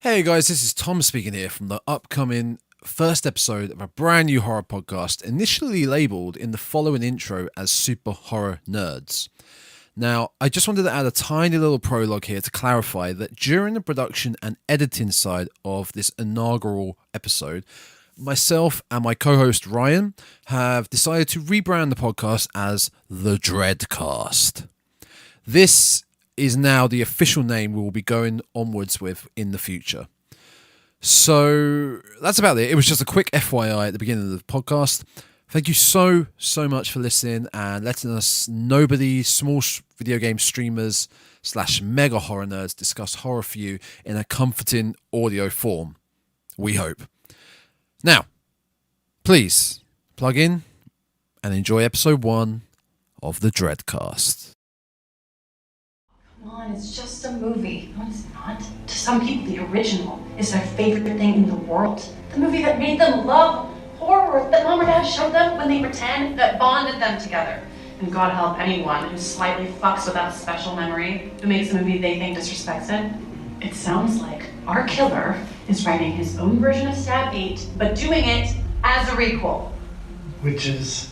Hey guys, this is Tom speaking here from the upcoming first episode of a brand new horror podcast, initially labeled in the following intro as Super Horror Nerds. Now, I just wanted to add a tiny little prologue here to clarify that during the production and editing side of this inaugural episode, myself and my co-host Ryan have decided to rebrand the podcast as the Dreadcast. This is now the official name we will be going onwards with in the future. So that's about it. It was just a quick FYI at the beginning of the podcast. Thank you so much for listening and letting us nobody small video game streamers / mega horror nerds discuss horror for you in a comforting audio form. We hope. Now, please plug in and enjoy episode 1 of the Dreadcast. Come on, it's just a movie. No, it's not. To some people, the original is their favorite thing in the world. The movie that made them love horror, that mom or dad showed them when they were 10, that bonded them together. And God help anyone who slightly fucks with that special memory, who makes a movie they think disrespects it. It sounds like our killer is writing his own version of Stab 8, but doing it as a requel. Which is?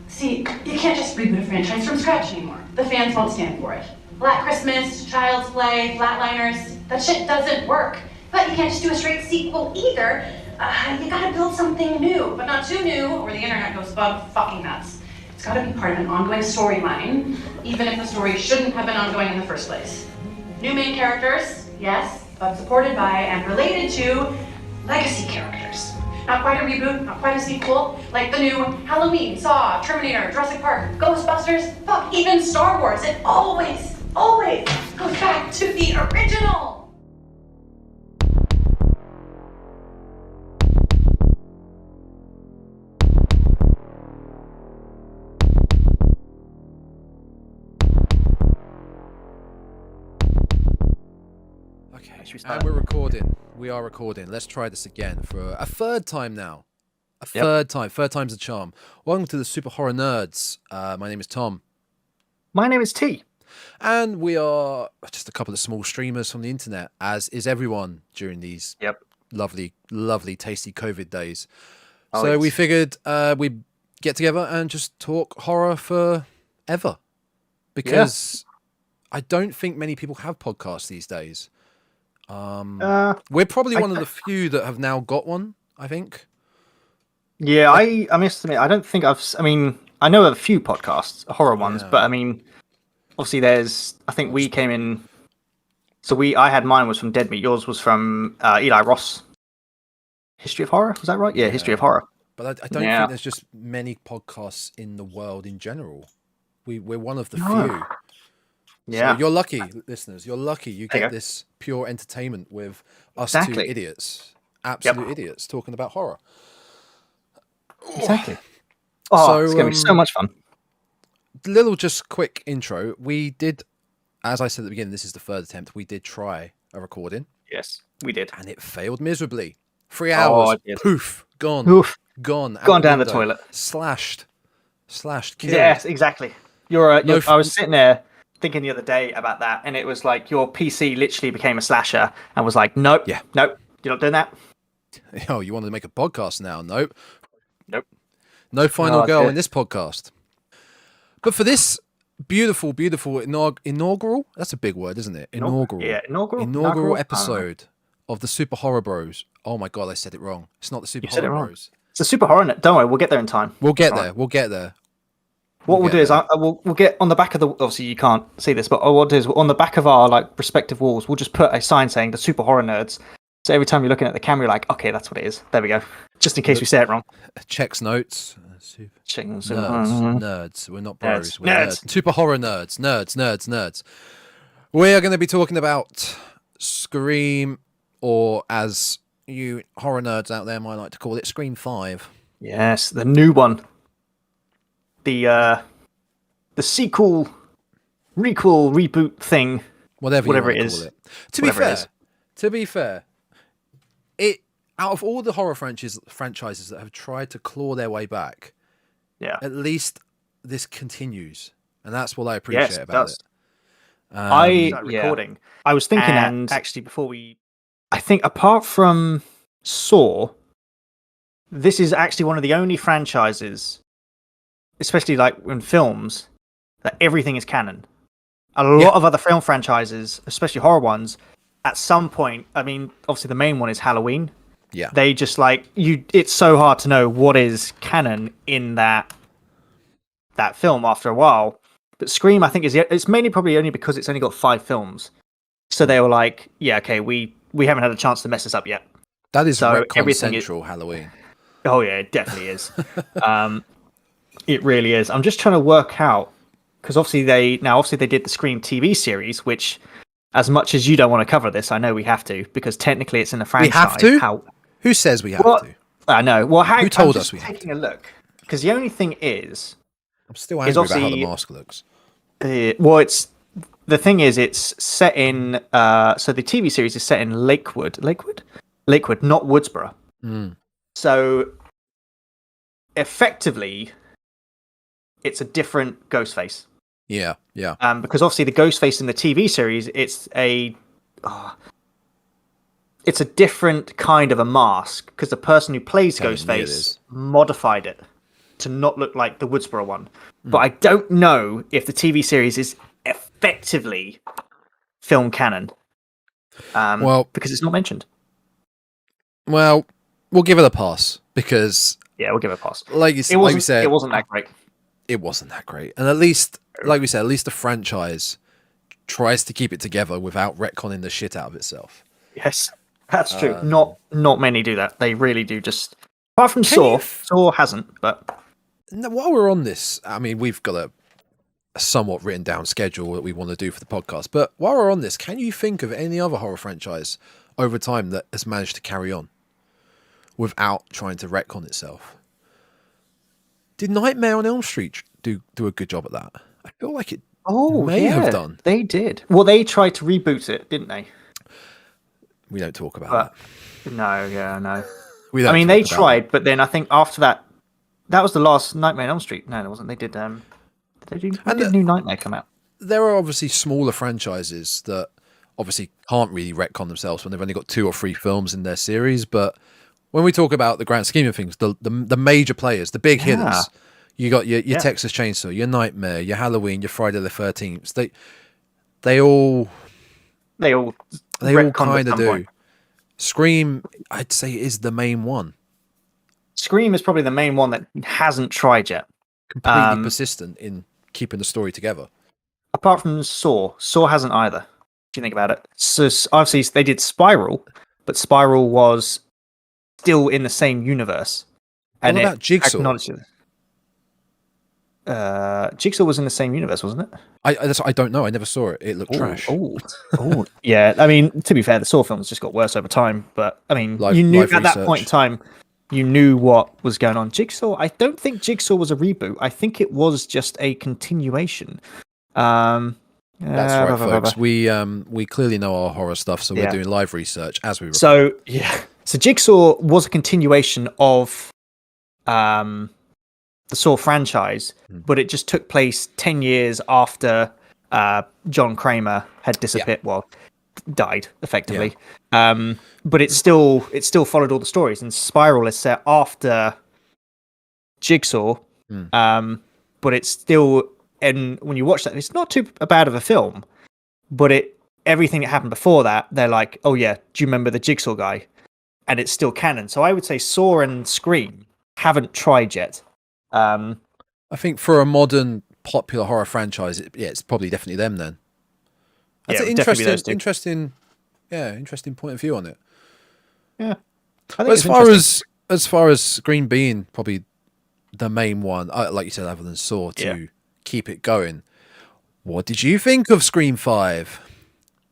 See, you can't just reboot a franchise from scratch anymore. The fans won't stand for it. Black Christmas, Child's Play, Flatliners, that shit doesn't work. But you can't just do a straight sequel either. You gotta build something new, but not too new, or the internet goes bug fucking nuts. It's gotta be part of an ongoing storyline, even if the story shouldn't have been ongoing in the first place. New main characters, yes, but supported by and related to legacy characters. Not quite a reboot, not quite a sequel, like the new Halloween, Saw, Terminator, Jurassic Park, Ghostbusters, fuck, even Star Wars. It always goes back to the original. Okay, and we're recording. We are recording. Let's try this again for a third time now. Third time's a charm. Welcome to the Super Horror Nerds. My name is Tom. My name is T. And we are just a couple of small streamers from the internet, as is everyone during these lovely, tasty COVID days. So we figured we'd get together and just talk horror forever. Because I don't think many people have podcasts these days. We're probably one of the few that have now got one, I think. Yeah, I must admit, I don't think I know of a few podcasts, horror ones, but I mean, obviously I think we came in, I had mine was from Dead Meat, yours was from Eli Ross. History of Horror, was that right? Yeah, History of Horror. But I don't think there's just many podcasts in the world in general. We're one of the few. Yeah. So you're lucky, listeners. You're lucky you get this pure entertainment with us two idiots. Absolute idiots talking about horror. Exactly. So, it's going to be so much fun. Little just quick intro. We did, as I said at the beginning, this is the third attempt. We did try a recording. Yes, we did. And it failed miserably. 3 hours. Poof. Gone. Oof. Gone. Gone down the toilet. Slashed. Killed. Yes, exactly. I was sitting there thinking the other day about that, and it was like your PC literally became a slasher and was like, nope, you're not doing that. Oh, you wanted to make a podcast now? Nope. No Oh, final girl in this podcast. But for this beautiful inaugural, that's a big word, isn't it? Inaugural episode of the Super Horror Bros. Oh my God, I said it wrong. It's not the Super Horror Bros. It's the Super Horror. Don't worry, we'll get there in time. We'll get there. What we'll do is we'll get on the back of the. Obviously, you can't see this, but what we'll do is on the back of our respective walls, we'll just put a sign saying the Super Horror Nerds. So every time you're looking at the camera, you're like, okay, that's what it is. There we go. Just in case we say it wrong. Checks notes. Nerds. We're not bros. We're nerds. Super Horror Nerds. Nerds. We are going to be talking about Scream, or as you horror nerds out there might like to call it, Scream 5. Yes, the new one. The sequel, requel, reboot thing. Whatever it is. To be fair, out of all the horror franchises that have tried to claw their way back, at least this continues, and that's what I appreciate about it. Recording. I was thinking that actually before we I think apart from Saw, this is actually one of the only franchises, especially like in films, that everything is canon. A lot of other film franchises, especially horror ones, at some point, I mean, obviously the main one is Halloween. Yeah. They just like it's so hard to know what is canon in that film after a while. But Scream, I think, it's mainly probably only because it's only got 5 films. So they were like, yeah, okay, we haven't had a chance to mess this up yet. That is so retcon central Halloween. Oh yeah, it definitely is. It really is. I'm just trying to work out, because obviously they did the Scream TV series, which, as much as you don't want to cover this, I know we have to, because technically it's in the franchise. We have to? Who says we have to? I know. Well, who told us we have to? Taking a look, because the only thing is, I'm still angry about how the mask looks. The thing is, it's set in. So the TV series is set in Lakewood, not Woodsboro. So effectively, it's a different Ghostface. Yeah. Because obviously the Ghostface in the TV series, it's a different kind of a mask, because the person who plays Ghostface modified it to not look like the Woodsboro one. But I don't know if the TV series is effectively film canon. Because it's not mentioned. Well, we'll give it a pass, because we'll give it a pass. Like you said, it wasn't that great. It wasn't that great, and at least, like we said, at least the franchise tries to keep it together without retconning the shit out of itself. Yes, that's true. Not many do that. They really do. Just apart from Saw, Saw hasn't. But while we're on this, I mean, we've got a somewhat written down schedule that we want to do for the podcast. But while we're on this, can you think of any other horror franchise over time that has managed to carry on without trying to retcon itself? Did Nightmare on Elm Street do a good job at that? I feel like it may have done. They did. Well, they tried to reboot it, didn't they? We don't talk about that. No. They tried, but then I think after that was the last Nightmare on Elm Street. No, it wasn't. They did. When did New Nightmare come out? There are obviously smaller franchises that obviously can't really retcon themselves when they've only got 2 or 3 films in their series, but when we talk about the grand scheme of things, the major players, the big hitters, you got your Texas Chainsaw, your Nightmare, your Halloween, your Friday the 13th. They all kind of do. Point. Scream, I'd say, is the main one. Scream is probably the main one that hasn't tried yet. Completely persistent in keeping the story together. Apart from Saw hasn't either. What do you think about it? So obviously they did Spiral, but Spiral was still in the same universe. And what about Jigsaw? Jigsaw was in the same universe, wasn't it? I don't know. I never saw it. It looked trash. Oh, yeah. I mean, to be fair, the Saw films just got worse over time. But I mean, you knew at that point in time, you knew what was going on. Jigsaw, I don't think Jigsaw was a reboot. I think it was just a continuation. That's right, folks. We clearly know our horror stuff, so we're doing live research as we record. So Jigsaw was a continuation of the Saw franchise, but it just took place 10 years after John Kramer had disappeared. Well, died effectively. But it still followed all the stories, and Spiral is set after Jigsaw. But it's still, and when you watch that, it's not too bad of a film, but everything that happened before that, they're like, oh yeah, do you remember the Jigsaw guy? And it's still canon. So I would say Saw and Scream haven't tried yet. I think for a modern popular horror franchise, it's probably definitely them then. That's an interesting point of view on it. Yeah. As far as Scream being probably the main one, like you said, other than Saw, to keep it going, what did you think of Scream 5?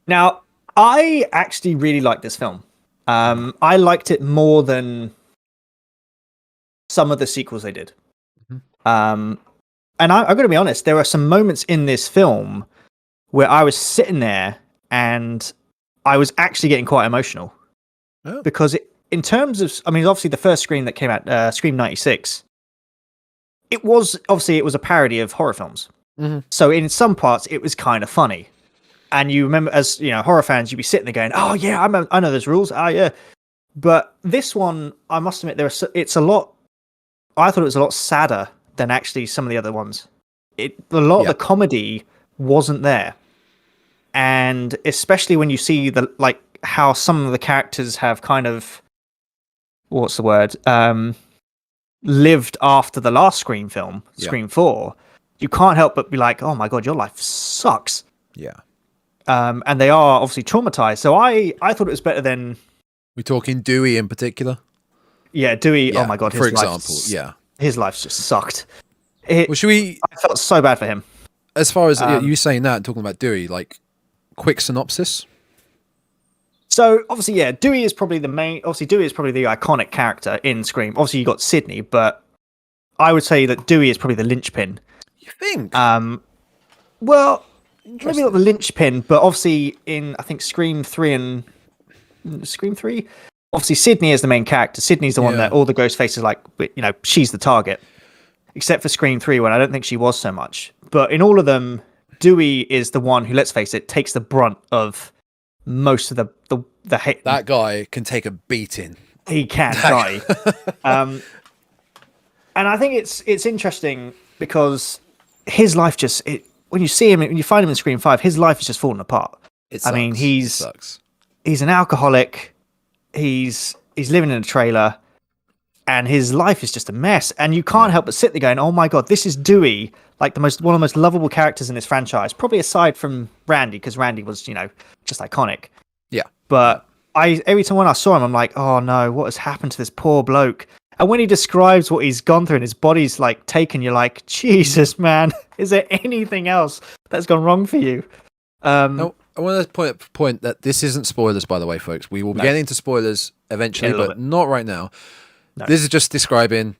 Now, I actually really liked this film. I liked it more than some of the sequels they did. And I'm going to be honest, there are some moments in this film where I was sitting there and I was actually getting quite emotional. Because in terms of, I mean, obviously the first Scream that came out, Scream 96, it was a parody of horror films. So in some parts, it was kind of funny. And you remember, as you know, horror fans, you'd be sitting there going, "Oh yeah, I know those rules. Oh yeah." But this one, I must admit, it's a lot. I thought it was a lot sadder than actually some of the other ones. A lot of the comedy wasn't there, and especially when you see how some of the characters have kind of, what's the word, lived after the last Scream film, Scream 4, you can't help but be like, oh my god, your life sucks. Yeah. And they are obviously traumatized. So I thought it was better than... We're talking Dewey in particular? Yeah, Dewey, oh my god, for example, his life just sucked. Well, I felt so bad for him. As far as you saying that and talking about Dewey, like, quick synopsis? So obviously, yeah, Dewey is probably the iconic character in Scream. Obviously, you got Sidney, but I would say that Dewey is probably the linchpin. You think? Well, maybe not the linchpin, but obviously in I think Scream 3, obviously Sidney is the main character. Sidney's the one that all the Ghostfaces like. You know, she's the target, except for Scream 3, when I don't think she was so much. But in all of them, Dewey is the one who, let's face it, takes the brunt of most of the hate. That guy can take a beating. He can die. And I think it's interesting because his life when you see him, when you find him in Scream 5, his life is just falling apart. I mean, he's an alcoholic. He's living in a trailer, and his life is just a mess. And you can't help but sit there going, "Oh my god, this is Dewey, like one of the most lovable characters in this franchise, probably aside from Randy, because Randy was, you know, just iconic." Yeah. But every time when I saw him, I'm like, "Oh no, what has happened to this poor bloke?" And when he describes what he's gone through and his body's like taken, you're like, Jesus, man, is there anything else that's gone wrong for you? Now, I want to point that this isn't spoilers, by the way, folks. We will be getting into spoilers eventually, but not right now. No. This is just describing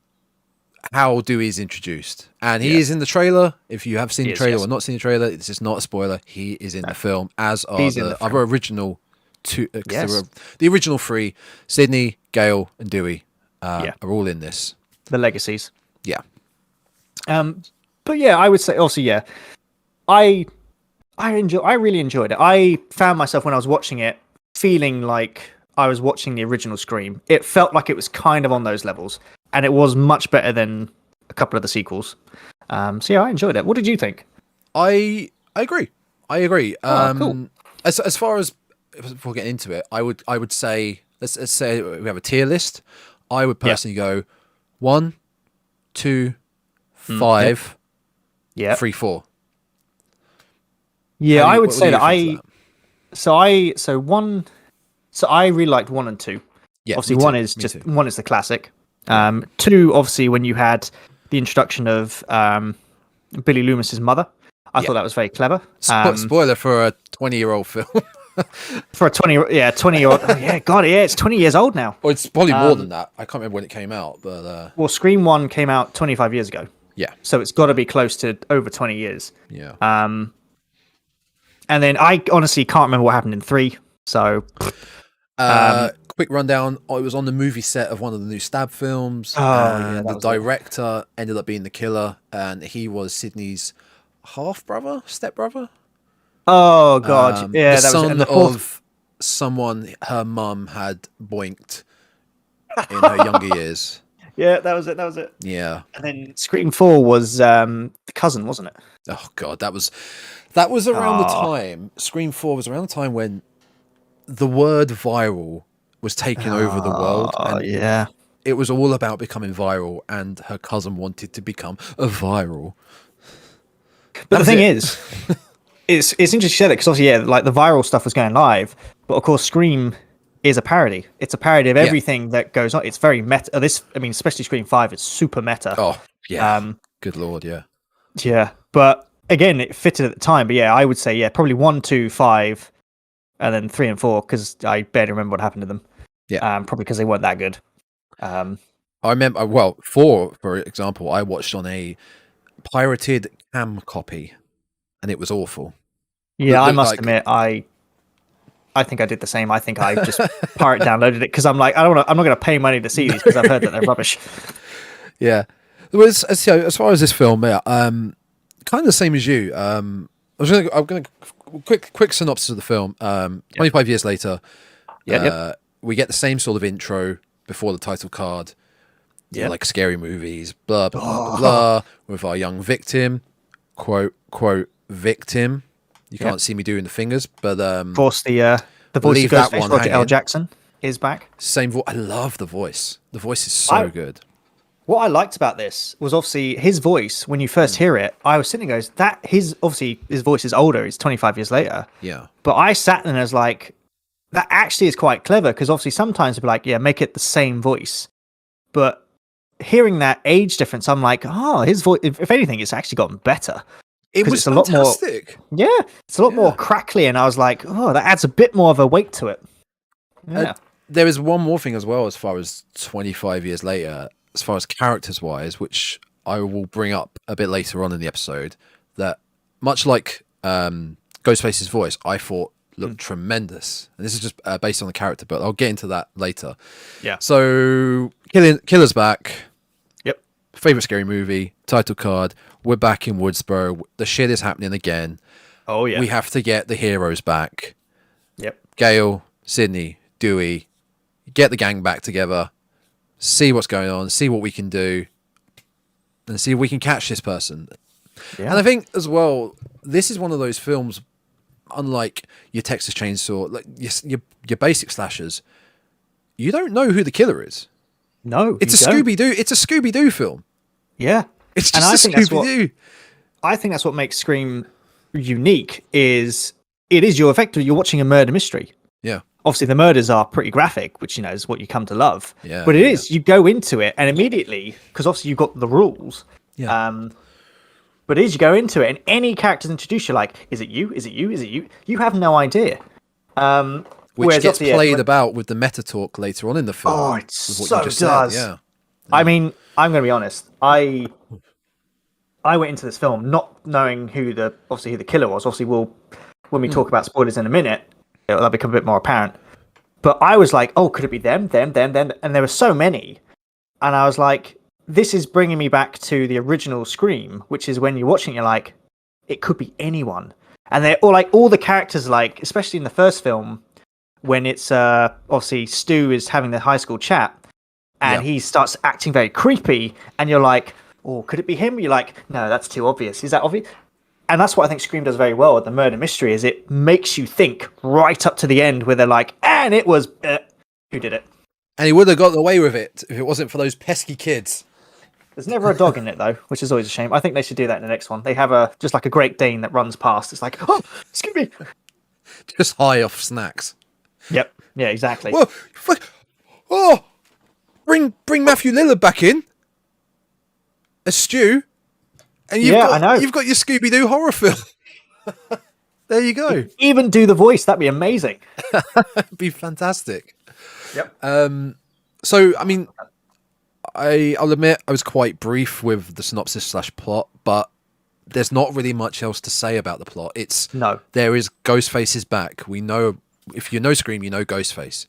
how Dewey's introduced. And he is in the trailer. If you have seen the trailer or not seen the trailer, this is not a spoiler. He is in the film, as are the other original two. The original three, Sidney, Gale, and Dewey. Are all in this. The legacies. Yeah. But yeah, I would say also, I really enjoyed it. I found myself when I was watching it feeling like I was watching the original Scream. It felt like it was kind of on those levels, and it was much better than a couple of the sequels. So yeah, I enjoyed it. What did you think? I agree. Cool. As far as before getting into it, I would say let's say we have a tier list. I would personally go 1, 2, 5, 3, 4. Yeah, I would say that I really liked 1 and 2. Yeah, obviously one is the classic. 2, obviously, when you had the introduction of Billy Loomis's mother, I thought that was very clever. Spoiler for a 20-year-old film. For a 20-year-old. It's 20 years old now. Or it's probably more than that. I can't remember when it came out, but well, Scream 1 came out 25 years ago. Yeah. So it's got to be close to over 20 years. Yeah. And then I honestly can't remember what happened in 3. So quick rundown. I was on the movie set of one of the new Stab films. The director ended up being the killer, and he was Sidney's half-brother, step-brother. Oh god, the son of someone her mum had boinked in her younger years. Yeah, that was it. Yeah. And then Scream 4 was the cousin, wasn't it? Oh god, that was around the time. Scream 4 was around the time when the word viral was taking over the world. And it was all about becoming viral, and her cousin wanted to become a viral. But the thing is, it's interesting you said that, because obviously, like the viral stuff was going live, but of course, Scream is a parody. It's a parody of everything that goes on. It's very meta. Especially Scream 5, it's super meta. Oh, yeah. Good lord, yeah. Yeah, but again, it fitted at the time. But yeah, I would say, probably 1, 2, 5, and then 3 and 4, because I barely remember what happened to them. Yeah. Probably because they weren't that good. I remember, 4, for example, I watched on a pirated cam copy, and it was awful. Yeah, I must admit, I think I did the same. I think I just pirate downloaded it because I'm like, I'm not going to pay money to see these because I've heard that they're rubbish. Yeah. As far as this film, kind of the same as you. I'm going to quick synopsis of the film. 25 years later, we get the same sort of intro before the title card. Yeah, like scary movies, blah blah blah, blah blah, with our young victim, quote victim. You can't see me doing the fingers, but of course the voice of Ghostface, Roger L. Jackson, is back. Same voice. I love the voice. The voice is so good. What I liked about this was obviously his voice. When you first hear it, I was sitting there, goes that his voice is older. It's 25 years later. Yeah. But I sat there and was like, that actually is quite clever, because obviously sometimes it'd be like, yeah, make it the same voice. But hearing that age difference, I'm like, oh, his voice, if anything, it's actually gotten better. It was fantastic. It's a lot more crackly, and I was like, oh, that adds a bit more of a weight to it. Yeah. There is one more thing as well, as far as 25 years later, as far as characters wise, which I will bring up a bit later on in the episode, that much like Ghostface's voice, I thought looked tremendous. And this is just based on the character, but I'll get into that later. Yeah. So Killer's back. Yep. Favorite scary movie, title card. We're back in Woodsboro. The shit is happening again. Oh yeah. We have to get the heroes back. Yep. Gale, Sydney, Dewey, get the gang back together, see what's going on, see what we can do, and see if we can catch this person. Yeah. And I think as well, this is one of those films, unlike your Texas Chainsaw, like your basic slashers, you don't know who the killer is. No, it's a Scooby-Doo. It's a Scooby-Doo film. Yeah, it's just a Scooby-Doo. I think that's what makes Scream unique. Is it is you're effectively you're watching a murder mystery. Yeah. Obviously, the murders are pretty graphic, which is what you come to love. Yeah. But it is you go into it and immediately, because obviously you've got the rules. Yeah. But as you go into it, and any characters introduced, you're like, is it you? Is it you? Is it you? You have no idea. Which gets played about with the meta talk later on in the film. Oh, it so does. Yeah. I mean, I'm going to be honest. I went into this film not knowing who the killer was. Obviously, when we talk about spoilers in a minute, that'll become a bit more apparent. But I was like, oh, could it be them? And there were so many, and I was like, this is bringing me back to the original Scream, which is when you're watching, you're like, it could be anyone, and they're all the characters, like especially in the first film, when it's obviously Stu is having the high school chat, and he starts acting very creepy, and you're like, oh, could it be him? You're like, no, that's too obvious. Is that obvious? And that's what I think Scream does very well with the murder mystery, is it makes you think right up to the end, where they're like, and it was who did it? And he would have got away with it if it wasn't for those pesky kids. There's never a dog in it though, which is always a shame. I think they should do that in the next one. They have just like a Great Dane that runs past. It's like, oh, excuse me, just high off snacks. Yep. Yeah. Exactly. Whoa, oh, bring Matthew Lillard back in as Stu, and I know. You've got your Scooby-Doo horror film. There you go. Even do the voice. That'd be amazing. It'd be fantastic. Yep. So I mean, I'll admit I was quite brief with the synopsis / plot, but there's not really much else to say about the plot. There is Ghostface is back. We know, if you know Scream, you know Ghostface.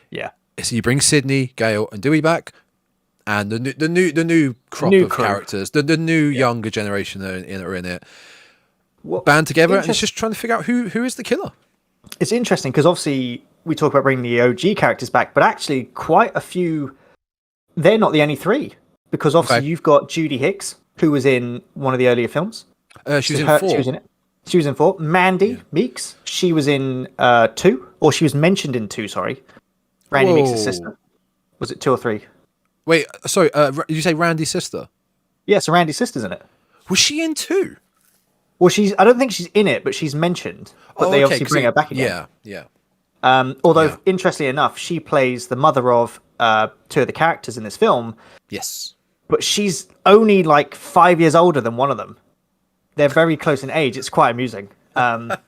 Yeah. So you bring Sydney, Gale, and Dewey back, and the new crop of characters, the new younger generation are in it. Band together, and it's just trying to figure out who is the killer. It's interesting because obviously we talk about bringing the OG characters back, but actually quite a few. They're not the only three, because obviously you've got Judy Hicks, who was in one of the earlier films. She was in 4. She was in it. She was in 4. Mandy Meeks, she was in 2, or she was mentioned in 2. Sorry, Randy Meeks' sister. Was it 2 or 3? Wait, sorry. Did you say Randy's sister? Yeah, so Randy's sister's in it. Was she in 2? Well, I don't think she's in it, but she's mentioned. But they obviously bring her back again. Yeah. Although, interestingly enough, she plays the mother of 2 of the characters in this film. Yes. But she's only like 5 years older than one of them. They're very close in age. It's quite amusing. But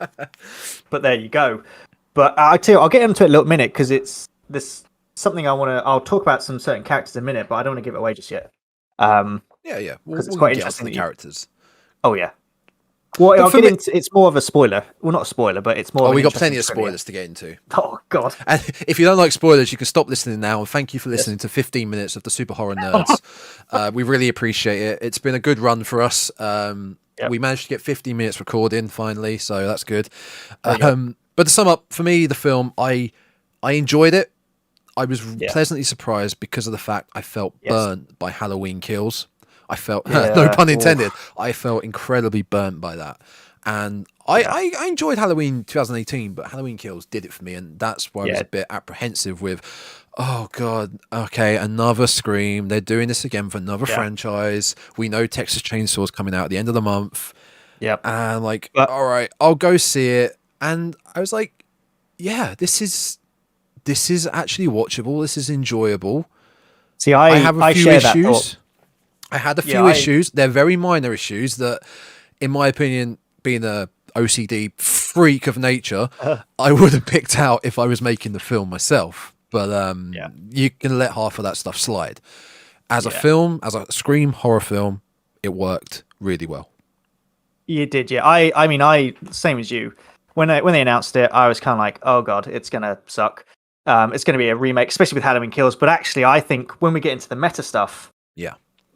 there you go. But I'll get into it in a little minute, because it's something I'll talk about some certain characters in a minute, but I don't want to give it away just yet. Yeah. Because it's quite interesting. The characters. Oh, yeah. Well, I'll get into. It's more of a spoiler. Well, not a spoiler, but it's more. We got plenty of spoilers to get into. Oh God! And if you don't like spoilers, you can stop listening now. And thank you for listening to 15 minutes of the Super Horror Nerds. We really appreciate it. It's been a good run for us. Yep. We managed to get 15 minutes recording finally, so that's good. There you go. But to sum up, for me, the film, I enjoyed it. I was Yeah. pleasantly surprised because of the fact I felt burnt by Halloween Kills. I felt, no pun intended, I felt incredibly burnt by that. And I enjoyed Halloween 2018, but Halloween Kills did it for me, and that's why I was a bit apprehensive with, oh god, okay, another Scream. They're doing this again for another franchise. We know Texas Chainsaw's coming out at the end of the month. Yep. And like, all right, I'll go see it. And I was like, yeah, this is actually watchable. This is enjoyable. See, I have a few issues. I had a few issues. They're very minor issues that, in my opinion, being a OCD freak of nature, I would have picked out if I was making the film myself. But you can let half of that stuff slide. As a film, as a Scream horror film, it worked really well. You did, yeah. I mean, same as you. When they announced it, I was kind of like, oh god, it's gonna suck. It's gonna be a remake, especially with Halloween Kills. But actually, I think when we get into the meta stuff,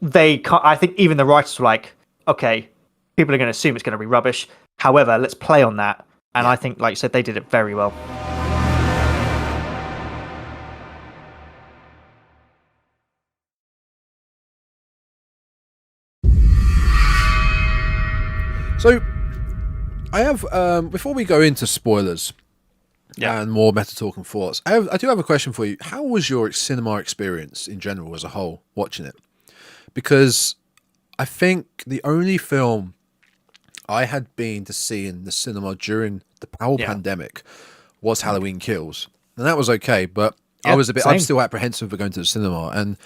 I think even the writers were like, okay, people are going to assume it's going to be rubbish. However, let's play on that. And I think, like you said, they did it very well. So, I have, before we go into spoilers and more meta talk and thoughts, I do have a question for you. How was your cinema experience in general as a whole, watching it? Because I think the only film I had been to see in the cinema during the pandemic was Halloween Kills. And that was okay, but I was I'm still apprehensive of going to the cinema. And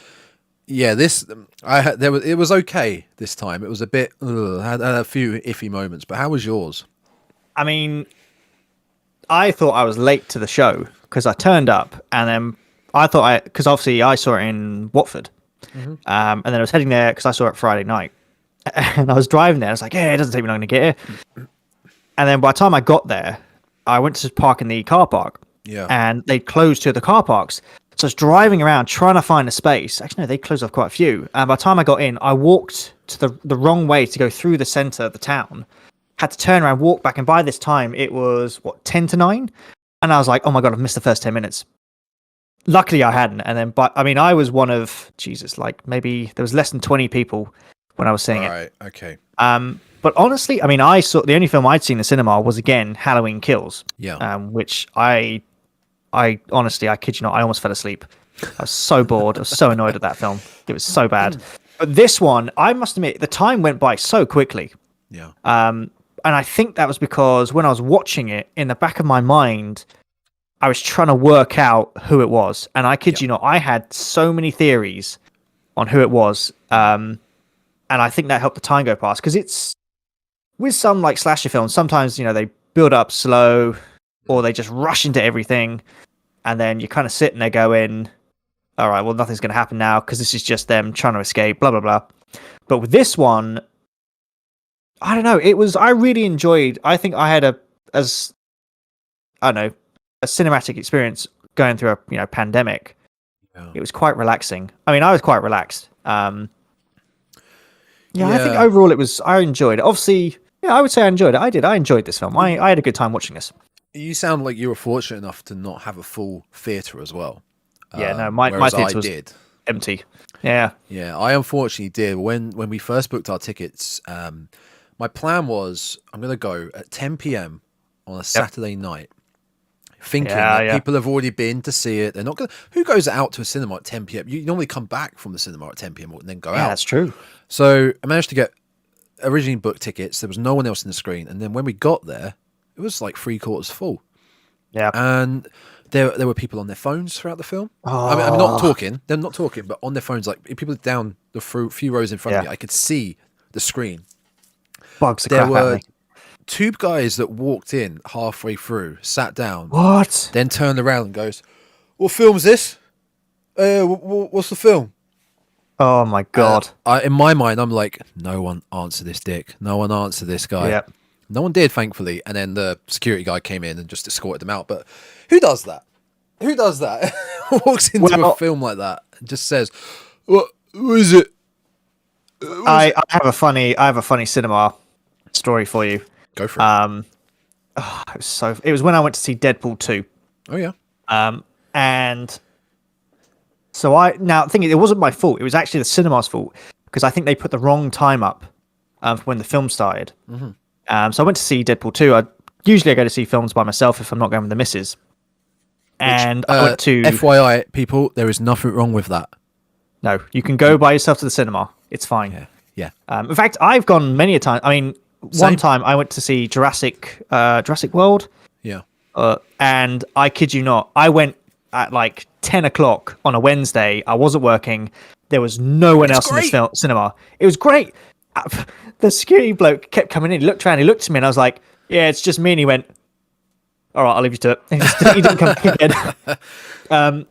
yeah, it was okay this time. It was a bit, had a few iffy moments, but how was yours? I mean, I thought I was late to the show because I turned up and then because obviously I saw it in Watford. Mm-hmm. And then I was heading there because I saw it Friday night. And I was driving there. I was like, it doesn't take me long to get here. And then by the time I got there, I went to park in the car park. Yeah. And they closed two of the car parks. So I was driving around trying to find a space. Actually, no, they closed off quite a few. And by the time I got in, I walked to the wrong way to go through the centre of the town. Had to turn around, walk back. And by this time, it was, 10 to 9? And I was like, oh my God, I've missed the first 10 minutes. Luckily, I hadn't. And then, I was one of, maybe there was less than 20 people when I was seeing it. Right, okay. But honestly, I mean, I saw the only film I'd seen in the cinema was again Halloween Kills. Yeah. Which I honestly, I kid you not, I almost fell asleep. I was so bored. I was so annoyed at that film. It was so bad. But this one, I must admit, the time went by so quickly. Yeah. And I think that was because when I was watching it, in the back of my mind, I was trying to work out who it was. And I kid you not, I had so many theories on who it was. And I think that helped the time go past. Because it's, with some like slasher films, sometimes, they build up slow or they just rush into everything. And then you kind of sit and they go in, all right, well, nothing's going to happen now because this is just them trying to escape, blah, blah, blah. But with this one, I don't know. I really enjoyed, I think I had a cinematic experience going through a pandemic. Yeah. It was quite relaxing. I mean, I was quite relaxed. I think overall I enjoyed it. Obviously, I would say I enjoyed it. I enjoyed this film. I had a good time watching this. You sound like you were fortunate enough to not have a full theatre as well. My theatre was empty. Yeah. Yeah, I unfortunately did. When we first booked our tickets, my plan was I'm going to go at 10 p.m. on a Saturday night, thinking that people have already been to see it. They're not going to... Who goes out to a cinema at 10 p.m.? You normally come back from the cinema at 10 p.m. and then go out. Yeah, that's true. So I managed to get originally booked tickets. There was no one else in the screen. And then when we got there, it was like 3/4 full. Yeah. And there were people on their phones throughout the film. Oh. I mean, not talking. They're not talking, but on their phones, like people down the few rows in front of me, I could see the screen. Bugs the there crap were out of me. Two guys that walked in halfway through, sat down. What? Then turned around and goes, "What film's this? What's the film?" Oh my God. In my mind, I'm like, no one answer this dick. No one answer this guy. Yep. No one did, thankfully. And then the security guy came in and just escorted them out. But who does that? Who does that? Walks into a film like that and just says, "What is it?" I have a funny cinema story for you. Go for it. It was when I went to see Deadpool 2. Oh yeah. And so the thing is, it wasn't my fault. It was actually the cinema's fault because I think they put the wrong time up for when the film started. Mm-hmm. So I went to see Deadpool 2. Usually I go to see films by myself if I'm not going with the missus. And I went to... FYI, people, there is nothing wrong with that. No, you can go by yourself to the cinema. It's fine. Yeah. In fact, I've gone many a time. I mean, one time I went to see Jurassic World. Yeah. And I kid you not, I went at like 10 o'clock on a Wednesday. I wasn't working. There was no one else in the cinema. It was great. The security bloke kept coming in. He looked around. He looked at me, and I was like, "Yeah, it's just me." And he went, "All right, I'll leave you to it." He didn't come back again.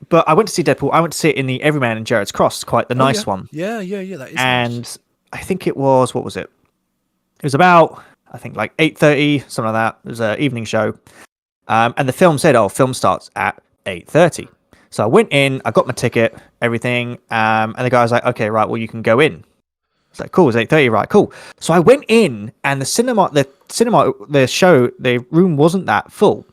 But I went to see Deadpool. I went to see it in the Everyman in Jared's Cross, quite the nice one. Yeah. That is and nice. I think it was, what was it? It was about, I think, like 8:30, something like that. It was an evening show. And the film said, film starts at 8:30. So I went in, I got my ticket, everything. And the guy was like, okay, right, well, you can go in. It's like, cool, it's 8:30, right, cool. So I went in, and the room wasn't that full.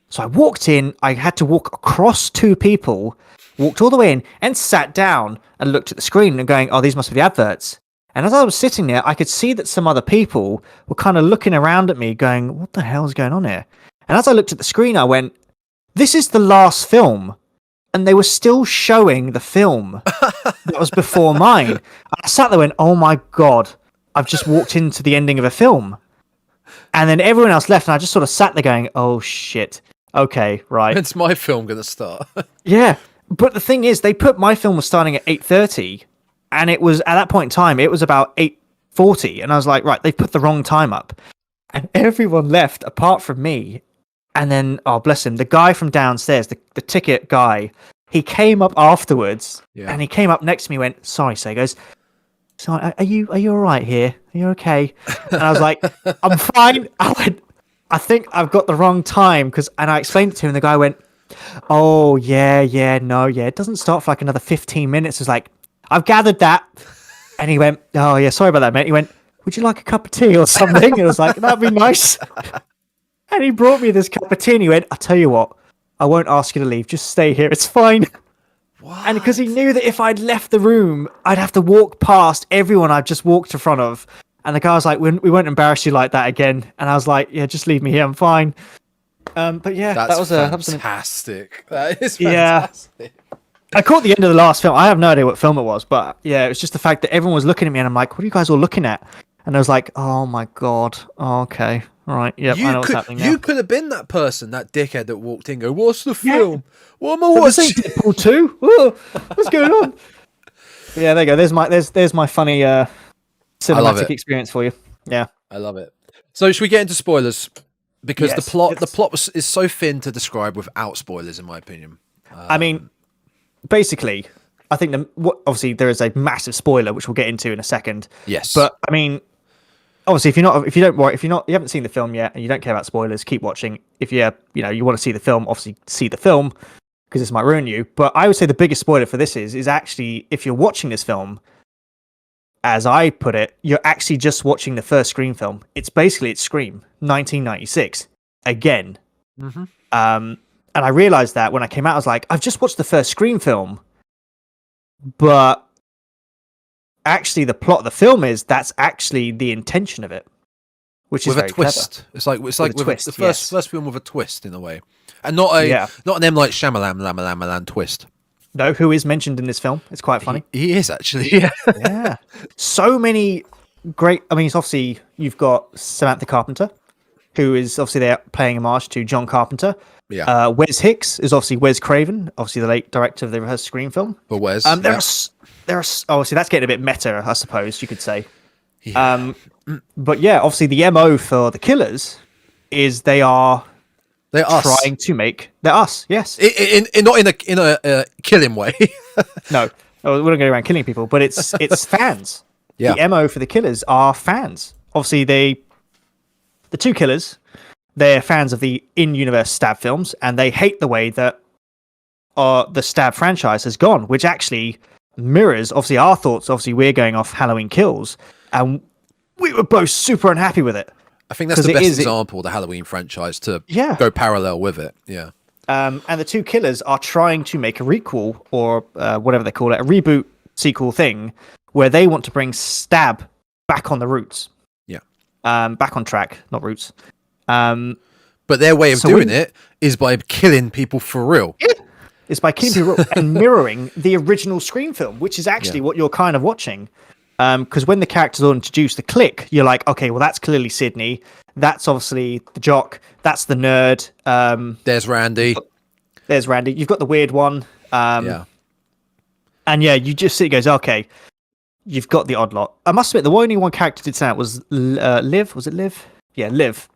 So I walked in, I had to walk across two people, walked all the way in, and sat down and looked at the screen and going, oh, these must be the adverts. And as I was sitting there, I could see that some other people were kind of looking around at me going, what the hell is going on here? And as I looked at the screen, I went, this is the last film. And they were still showing the film that was before mine. And I sat there and went, oh my God, I've just walked into the ending of a film. And then everyone else left, and I just sort of sat there going, oh shit. Okay, right. When's my film going to start? Yeah, but the thing is, they put my film was starting at 8:30, and it was, at that point in time, it was about 8:40, and I was like, right, they've put the wrong time up. And everyone left, apart from me. And then, oh, bless him, the guy from downstairs, the ticket guy, he came up afterwards, and he came up next to me and went, sorry, sir, he goes, so are you all right here? Are you okay? And I was like, I'm fine. I went, I think I've got the wrong time, and I explained it to him, and the guy went, oh, it doesn't start for like another 15 minutes. I was like, I've gathered that. And he went, oh, yeah, sorry about that, mate. He went, would you like a cup of tea or something? And I was like, that'd be nice. And he brought me this cup of tea, and he went, I'll tell you what, I won't ask you to leave. Just stay here. It's fine. What? And because he knew that if I'd left the room, I'd have to walk past everyone I've just walked in front of. And the guy was like, we won't embarrass you like that again. And I was like, yeah, just leave me here. I'm fine. But yeah, that was fantastic. That is fantastic. Yeah. I caught the end of the last film. I have no idea what film it was, but yeah, it was just the fact that everyone was looking at me, and I'm like, what are you guys all looking at? And I was like, oh my God. Oh, okay. All right. Yep. I know what's happening now. You could have been that person, that dickhead that walked in, go, what's the film? What am I watching? Deadpool 2? What's going on? Yeah, there you go. There's my funny cinematic experience for you. Yeah. I love it. So should we get into spoilers? Because the plot is so thin to describe without spoilers, in my opinion. I mean, basically, I think obviously there is a massive spoiler which we'll get into in a second. Yes. But I mean, obviously, if you haven't seen the film yet and you don't care about spoilers, keep watching. If you want to see the film, obviously see the film, because this might ruin you. But I would say the biggest spoiler for this is actually, if you're watching this film, as I put it, you're actually just watching the first Scream film. It's Scream 1996 again. Mm-hmm. And I realized that when I came out, I was like, I've just watched the first Scream film, but actually the plot of the film that's actually the intention of it, which is with very a twist. Clever. It's like the first film with a twist in a way, and not an M. Night Shyamalan twist. No, who is mentioned in this film? It's quite funny. He is actually. Yeah. So many great. I mean, obviously you've got Samantha Carpenter, who is obviously there playing homage to John Carpenter. Yeah. Wes Hicks is obviously Wes Craven, obviously the late director of the rehearsed Scream film. But Wes. There are obviously that's getting a bit meta, I suppose you could say. Yeah. But yeah, obviously the MO for the killers is they're trying to make us, yes. Not in a killing way. No, we're not going around killing people, but it's fans. Yeah. The MO for the killers are fans. Obviously, the two killers, they're fans of the in-universe Stab films, and they hate the way that the Stab franchise has gone, which actually mirrors obviously our thoughts. Obviously, we're going off Halloween Kills, and we were both super unhappy with it. I think that's the best example of the Halloween franchise to go parallel with it. Yeah. And the two killers are trying to make a requel or whatever they call it, a reboot sequel thing, where they want to bring Stab back on the roots. Yeah. Back on track, not roots. But their way of doing it is by killing people for real. Yeah. It's by killing people and mirroring the original Scream film, which is actually what you're kind of watching. Because when the characters are introduced, the click, you're like, okay, well, that's clearly Sydney. That's obviously the jock. That's the nerd. There's Randy. You've got the weird one. And you just see it goes, okay, you've got the odd lot. I must admit, the only one character did stand out was Liv. Was it Liv? Yeah, Liv.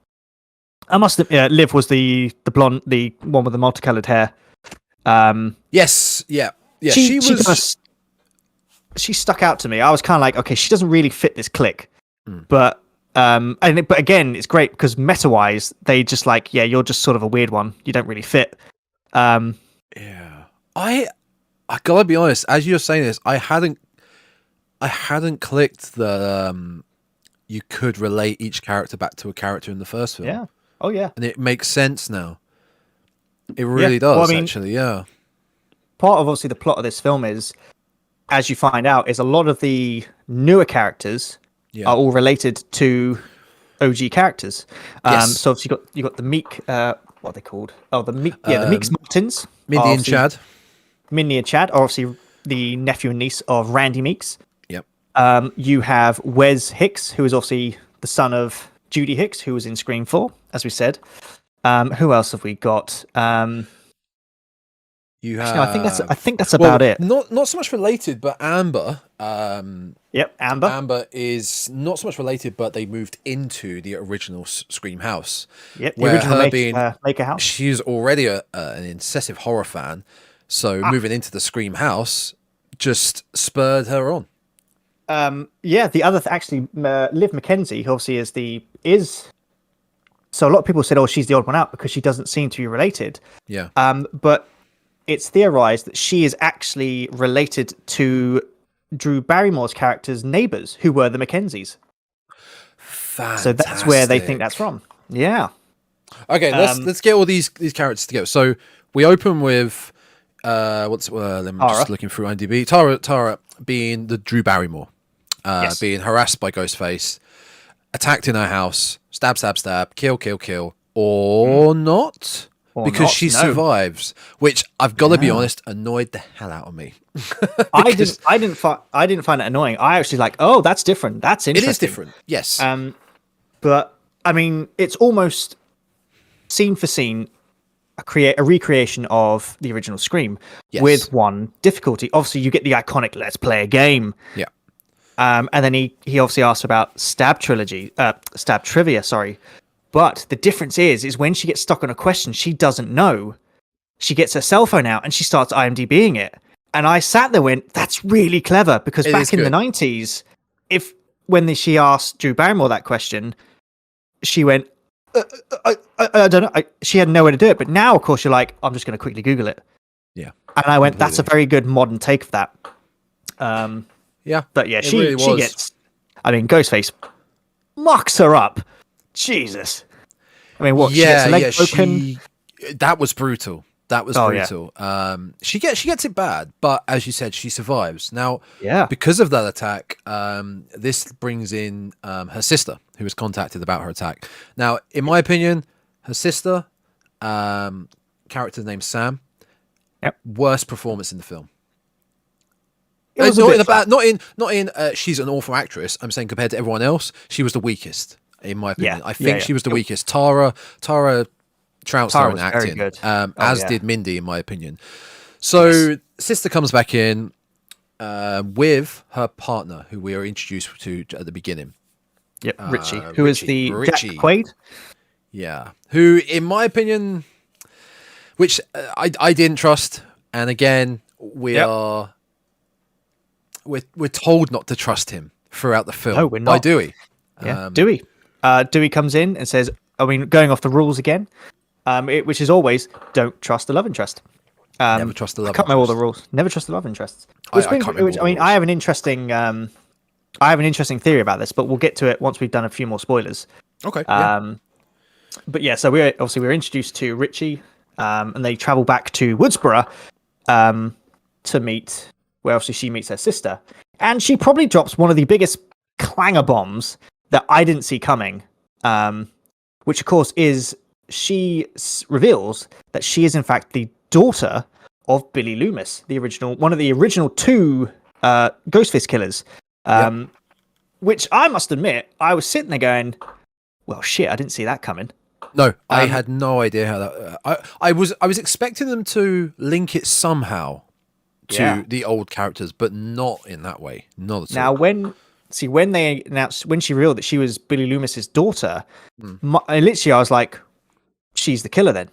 I must admit, Liv was the blonde, the one with the multicolored hair. Yes, yeah. She stuck out to me. I was kind of like, okay, she doesn't really fit this clique, but again, it's great because meta-wise, they just like, yeah, you're just sort of a weird one. You don't really fit. I gotta be honest. As you're saying this, I hadn't clicked that you could relate each character back to a character in the first film. Yeah. Oh yeah. And it makes sense now. It really does. Well, I mean, actually, yeah. Part of obviously the plot of this film is, as you find out, is a lot of the newer characters are all related to OG characters. So obviously you got the Meek, what are they called? Oh, the Meek, the Meeks Martins, Mindy and Chad. Mindy and Chad are obviously the nephew and niece of Randy Meeks. Yep. You have Wes Hicks, who is obviously the son of Judy Hicks, who was in Scream 4, as we said. Who else have we got? You have. Actually, I think that's about it. Not so much related, but Amber. Amber. Amber is not so much related, but they moved into the original Scream house. Yep. The original Maker house. She's already an incessive horror fan, so moving into the Scream house just spurred her on. The other actually, Liv McKenzie, who obviously is. So a lot of people said, "Oh, she's the odd one out because she doesn't seem to be related." Yeah. But it's theorized that she is actually related to Drew Barrymore's character's neighbors, who were the Mackenzies. Fantastic. So that's where they think that's from. Yeah. Okay, let's get all these characters together. So we open with let me just looking through IMDb. Tara being the Drew Barrymore, being harassed by Ghostface, attacked in her house, stab, kill, or not. Because she survives, which I've got to be honest, annoyed the hell out of me. I didn't find it annoying. I actually like, oh, that's different. That's interesting. It is different, yes. But I mean, it's almost scene for scene a recreation of the original Scream with one difficulty. Obviously, you get the iconic "Let's play a game." Yeah. And then he obviously asked about Stab trivia. Sorry. But the difference is when she gets stuck on a question she doesn't know, she gets her cell phone out and she starts IMDbing it. And I sat there and went, that's really clever, because back in the 90s, when she asked Drew Barrymore that question, she went, I don't know. She had no way to do it. But now, of course, you're like, I'm just going to quickly Google it. Yeah. And I went, that's a very good modern take of that. Yeah. But yeah, she gets, I mean, Ghostface mucks her up. Jesus. I mean, what? Yeah, she gets a leg broken? That was brutal. Brutal. Yeah. She gets it bad, but as you said, she survives. Now, because of that attack, this brings in her sister, who was contacted about her attack. Now, in my opinion, her sister, character's named Sam, worst performance in the film. Not in she's an awful actress. I'm saying compared to everyone else, she was the weakest. In my opinion, I think she was the weakest. Tara trounced her in acting, as did Mindy, in my opinion. So sister comes back in with her partner, who we are introduced to at the beginning. Yep, Richie, who is the Jack Quaid. Yeah, who, in my opinion, which I didn't trust, and again we're told not to trust him throughout the film. No, we're not. By Dewey. Dewey. Dewey comes in and says, I mean, going off the rules again, which is always don't trust the love interest. Never trust the love interest. I can't remember all the rules. Never trust the love interests. I have an interesting I have an interesting theory about this, but we'll get to it once we've done a few more spoilers. Okay. But yeah, so we're introduced to Richie, and they travel back to Woodsboro to meet, where obviously she meets her sister, and she probably drops one of the biggest clanger bombs that I didn't see coming, which of course is reveals that she is in fact the daughter of Billy Loomis, one of the original two Ghostface killers. Which I must admit, I was sitting there going, well, shit, I didn't see that coming. No, I had no idea how that. I was expecting them to link it somehow to the old characters, but not in that way. Not at all. Now, when they announced, when she revealed that she was Billy Loomis's daughter, I was like, she's the killer then.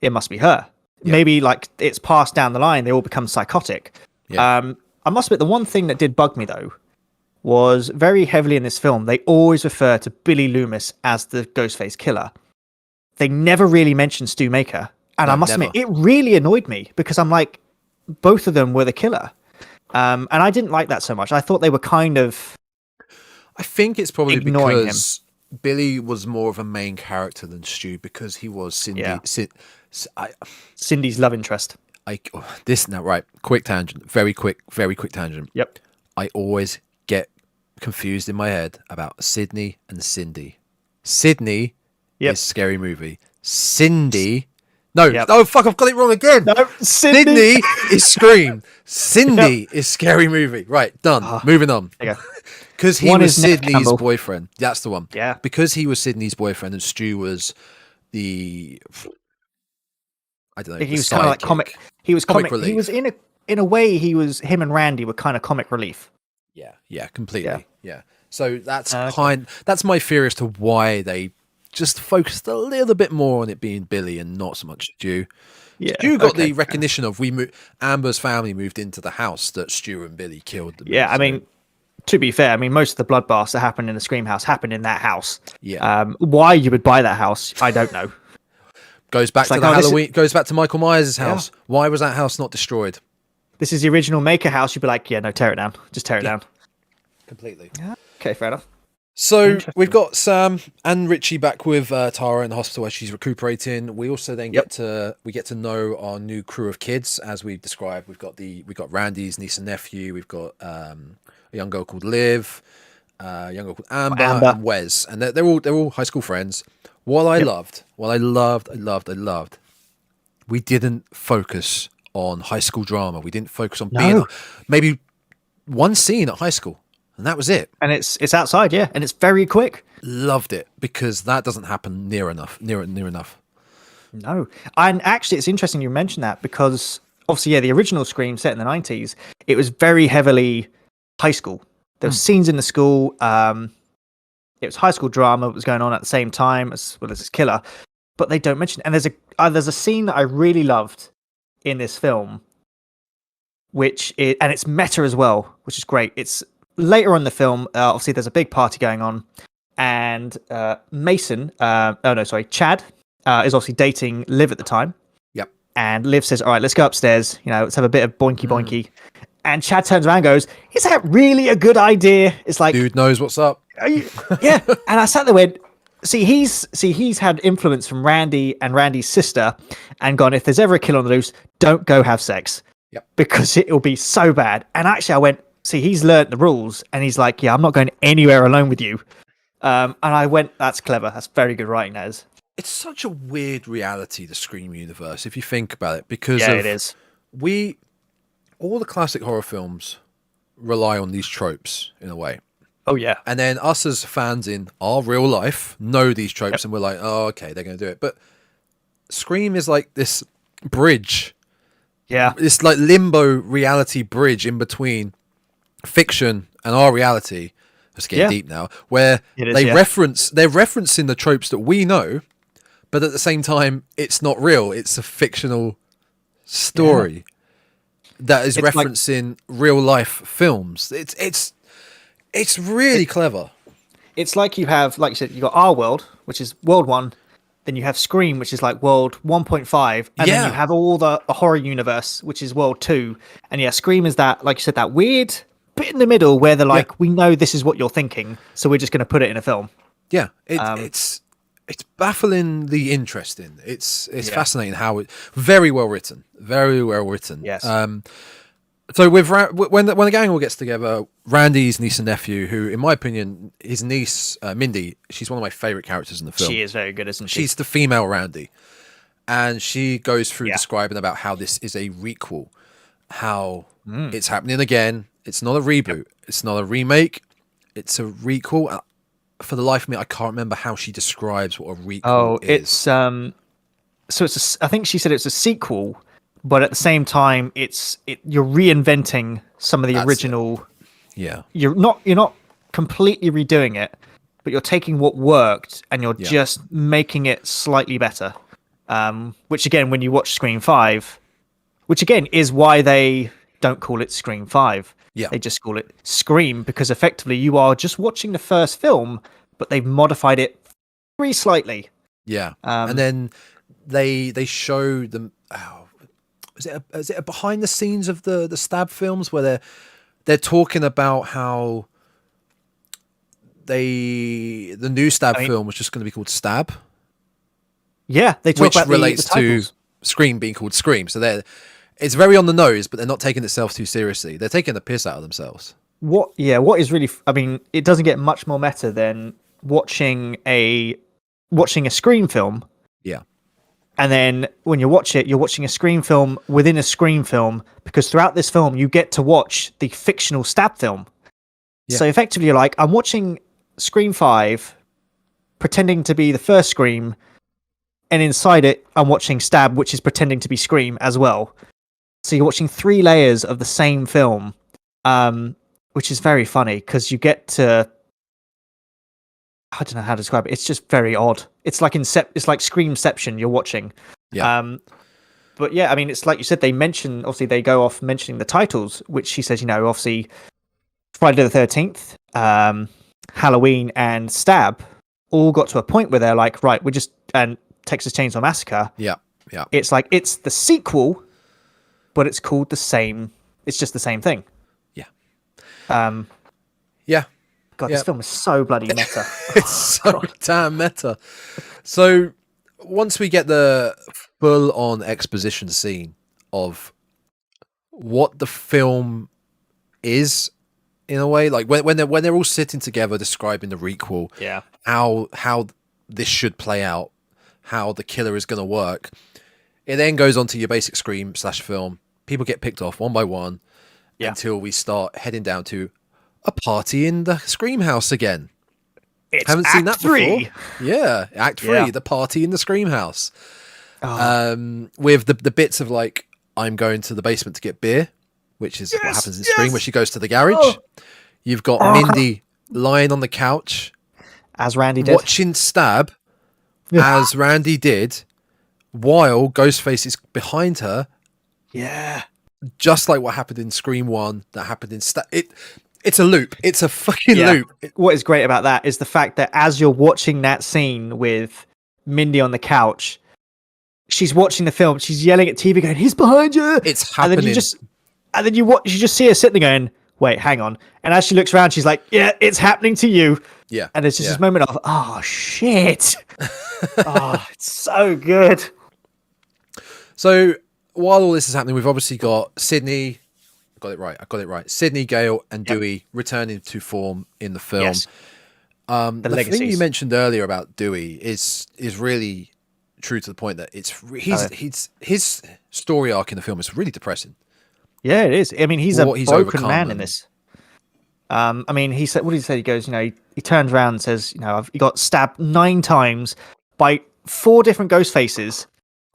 It must be her. Yeah. Maybe like it's passed down the line. They all become psychotic. Yeah. I must admit, the one thing that did bug me though was very heavily in this film, they always refer to Billy Loomis as the Ghostface killer. They never really mention Stu Maker. And I must admit, it really annoyed me because I'm like, both of them were the killer. And I didn't like that so much. I thought they were kind of... I think it's probably because him. Billy was more of a main character than Stu because he was Cindy's love interest. Quick tangent. Very quick tangent. Yep. I always get confused in my head about Sydney and Cindy. Sydney is Scary Movie. Cindy... No, oh fuck, I've got it wrong again. No, Sydney is Scream. Cindy is Scary Movie. Right, done. Moving on. Because he was Sydney's boyfriend. That's the one. Yeah. Because he was Sydney's boyfriend and Stu was I don't know. He was kind of like comic. He was comic relief. He was in a way. Him and Randy were kind of comic relief. Yeah, completely. Yeah. So that's that's my theory as to why they just focused a little bit more on it being Billy and not so much Stu. Yeah, Stu got the recognition of Amber's family moved into the house that Stu and Billy killed them. Yeah, I mean, to be fair, most of the bloodbaths that happened in the Scream house happened in that house. Yeah. Why you would buy that house, I don't know. Goes back to Halloween. Goes back to Michael Myers' house. Yeah. Why was that house not destroyed? This is the original Maker house. You'd be like, yeah, no, tear it down. Just tear it down. Completely. Yeah. Okay, fair enough. So we've got Sam and Richie back with Tara in the hospital as she's recuperating. We also then get to know our new crew of kids as we've described. We've got Randy's niece and nephew. We've got a young girl called Liv, a young girl called Amber. And Wes, and they're all high school friends. What I loved, we didn't focus on high school drama. We didn't focus on being maybe one scene at high school. And that was it. And it's outside, yeah, and it's very quick. Loved it because that doesn't happen near enough. No, and actually, it's interesting you mentioned that because obviously, the original Scream set in the 90s, it was very heavily high school. There were scenes in the school. It was high school drama that was going on at the same time as well as this killer, but they don't mention. And there's a scene that I really loved in this film, and it's meta as well, which is great. It's later on in the film, obviously there's a big party going on, and Chad is obviously dating Liv at the time. Yep. And Liv says, all right, let's go upstairs, let's have a bit of boinky. And Chad turns around and goes, is that really a good idea? It's like, dude knows what's up. Yeah. And I sat there with, he's had influence from Randy and Randy's sister and gone, if there's ever a kill on the loose, don't go have sex. Yep. Because it'll be so bad. And actually I went, he's learnt the rules, and he's like, yeah, I'm not going anywhere alone with you. And I went, that's clever. That's very good writing, that is. It's such a weird reality, the Scream universe, if you think about it, because it is. All the classic horror films rely on these tropes in a way. Oh, yeah. And then us as fans in our real life know these tropes, and we're like, oh, okay, they're going to do it. But Scream is like this bridge. Yeah. This like limbo reality bridge in between fiction and our reality. It's getting deep now, where they're referencing the tropes that we know, but at the same time it's not real. It's a fictional story that is referencing real life films. It's really clever. It's like you have, like you said, you got our world, which is world 1, then you have Scream, which is like world 1.5, and then you have all the horror universe, which is world 2. And Scream is that, like you said, that weird bit in the middle where they're like, we know this is what you're thinking, so we're just going to put it in a film. Yeah, it's bafflingly interesting. It's fascinating how it very well written, very well written. Yes. So with when the gang all gets together, Randy's niece and nephew, who in my opinion, his niece Mindy, she's one of my favorite characters in the film. She is very good, isn't she? She's the female Randy, and she goes through describing about how this is a requel, how it's happening again. It's not a reboot. It's not a remake. It's a requel. For the life of me, I can't remember how she describes what a requel is. It's so it's I think she said it's a sequel, but at the same time, you're reinventing some of the original. Yeah, you're not completely redoing it, but you're taking what worked and you're just making it slightly better. Which again, when you watch Scream 5, which again is why they don't call it Scream 5. Yeah. They just call it Scream, because effectively you are just watching the first film, but they've modified it very slightly. Yeah. And then they show them. Is it a behind the scenes of the Stab films where they're talking about how the new Stab film was just going to be called Stab. Yeah, they talk which about relates the to Scream being called Scream. So it's very on the nose, but they're not taking itself too seriously. They're taking the piss out of themselves. What is really, I mean, it doesn't get much more meta than watching a Scream film. Yeah. And then when you watch it, you're watching a Scream film within a Scream film, because throughout this film, you get to watch the fictional Stab film. Yeah. So effectively, you're like, I'm watching Scream 5, pretending to be the first Scream, and inside it, I'm watching Stab, which is pretending to be Scream as well. So you're watching 3 layers of the same film, which is very funny because you get to, I don't know how to describe it. It's just very odd. It's like it's like Screamception you're watching. Yeah. But yeah, I mean, it's like you said, they go off mentioning the titles, which she says, obviously Friday the 13th, Halloween and Stab all got to a point where they're like, right, and Texas Chainsaw Massacre. Yeah. Yeah. It's like, it's the sequel, but it's called the same. It's just the same thing. Yeah. Yeah. God, this film is so bloody meta. It's so damn meta. So once we get the full-on exposition scene of what the film is, in a way, like when they're all sitting together describing the requel, how this should play out, how the killer is going to work, it then goes on to your basic Scream / film. People get picked off one by one until we start heading down to a party in the Scream house again. Haven't seen that before. Yeah, Act 3, the party in the Scream house. With the bits of like, I'm going to the basement to get beer, which is what happens in Scream, where she goes to the garage. You've got Mindy lying on the couch, as Randy did, watching Stab, as Randy did, while Ghostface is behind her. Yeah, just like what happened in Scream 1, that happened in Stab. It's a loop. It's a fucking loop. What is great about that is the fact that as you're watching that scene with Mindy on the couch, she's watching the film, she's yelling at TV going, he's behind you. It's happening. And then you just see her sitting there going, wait, hang on. And as she looks around, she's like, yeah, it's happening to you. Yeah. And there's just this moment of, oh, shit. It's so good. So while all this is happening, we've obviously got Sydney. I got it right. Sydney, Gale, and Dewey returning to form in the film. Yes. The thing you mentioned earlier about Dewey is really true to the point that his story arc in the film is really depressing. Yeah, it is. I mean, he's a broken man in this. I mean, he said, what did he say? He goes, he turns around and says, he got stabbed 9 times by 4 different ghost faces,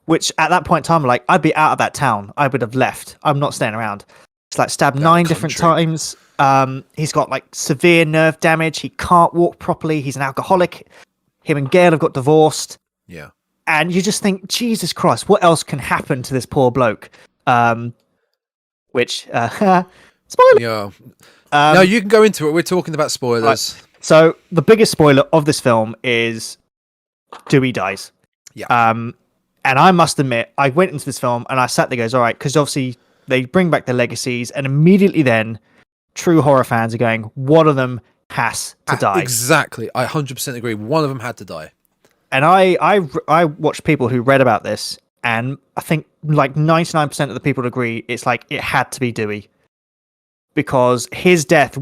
which at that point in time, like, I'd be out of that town. I would have left. I'm not staying around. It's like stabbed 9 different times. He's got like severe nerve damage. He can't walk properly. He's an alcoholic. Him and Gail have got divorced. Yeah. And you just think, Jesus Christ, what else can happen to this poor bloke? Which, spoiler. Yeah. No, you can go into it. We're talking about spoilers. Right. So the biggest spoiler of this film is Dewey dies. Yeah. And I must admit, I went into this film and I sat there, goes, all right, because obviously they bring back the legacies, and immediately then true horror fans are going, one of them has to die. Exactly. I 100% agree. One of them had to die. And I watched people who read about this, and I think like 99% of the people agree it's like it had to be Dewey, because his death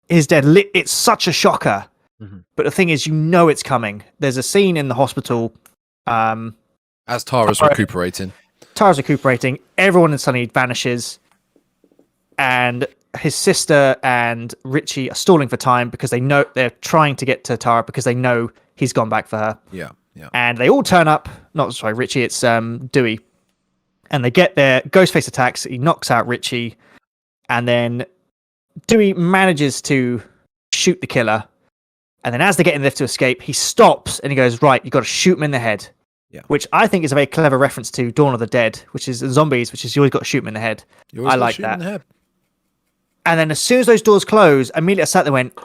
it's such a shocker. Mm-hmm. But the thing is, it's coming. There's a scene in the hospital as Tara's recuperating. Everyone suddenly vanishes, and his sister and Richie are stalling for time because they know they're trying to get to Tara because they know he's gone back for her. Yeah. And they all turn up. Richie. It's Dewey, and they get there. Ghostface attacks. He knocks out Richie, and then Dewey manages to shoot the killer. And then as they get in the lift to escape, he stops and he goes, right, you've got to shoot him in the head. Yeah. Which I think is a very clever reference to Dawn of the Dead, which is zombies, which is you always got to shoot him in the head. I like that. And then as soon as those doors close, immediately I sat there and went,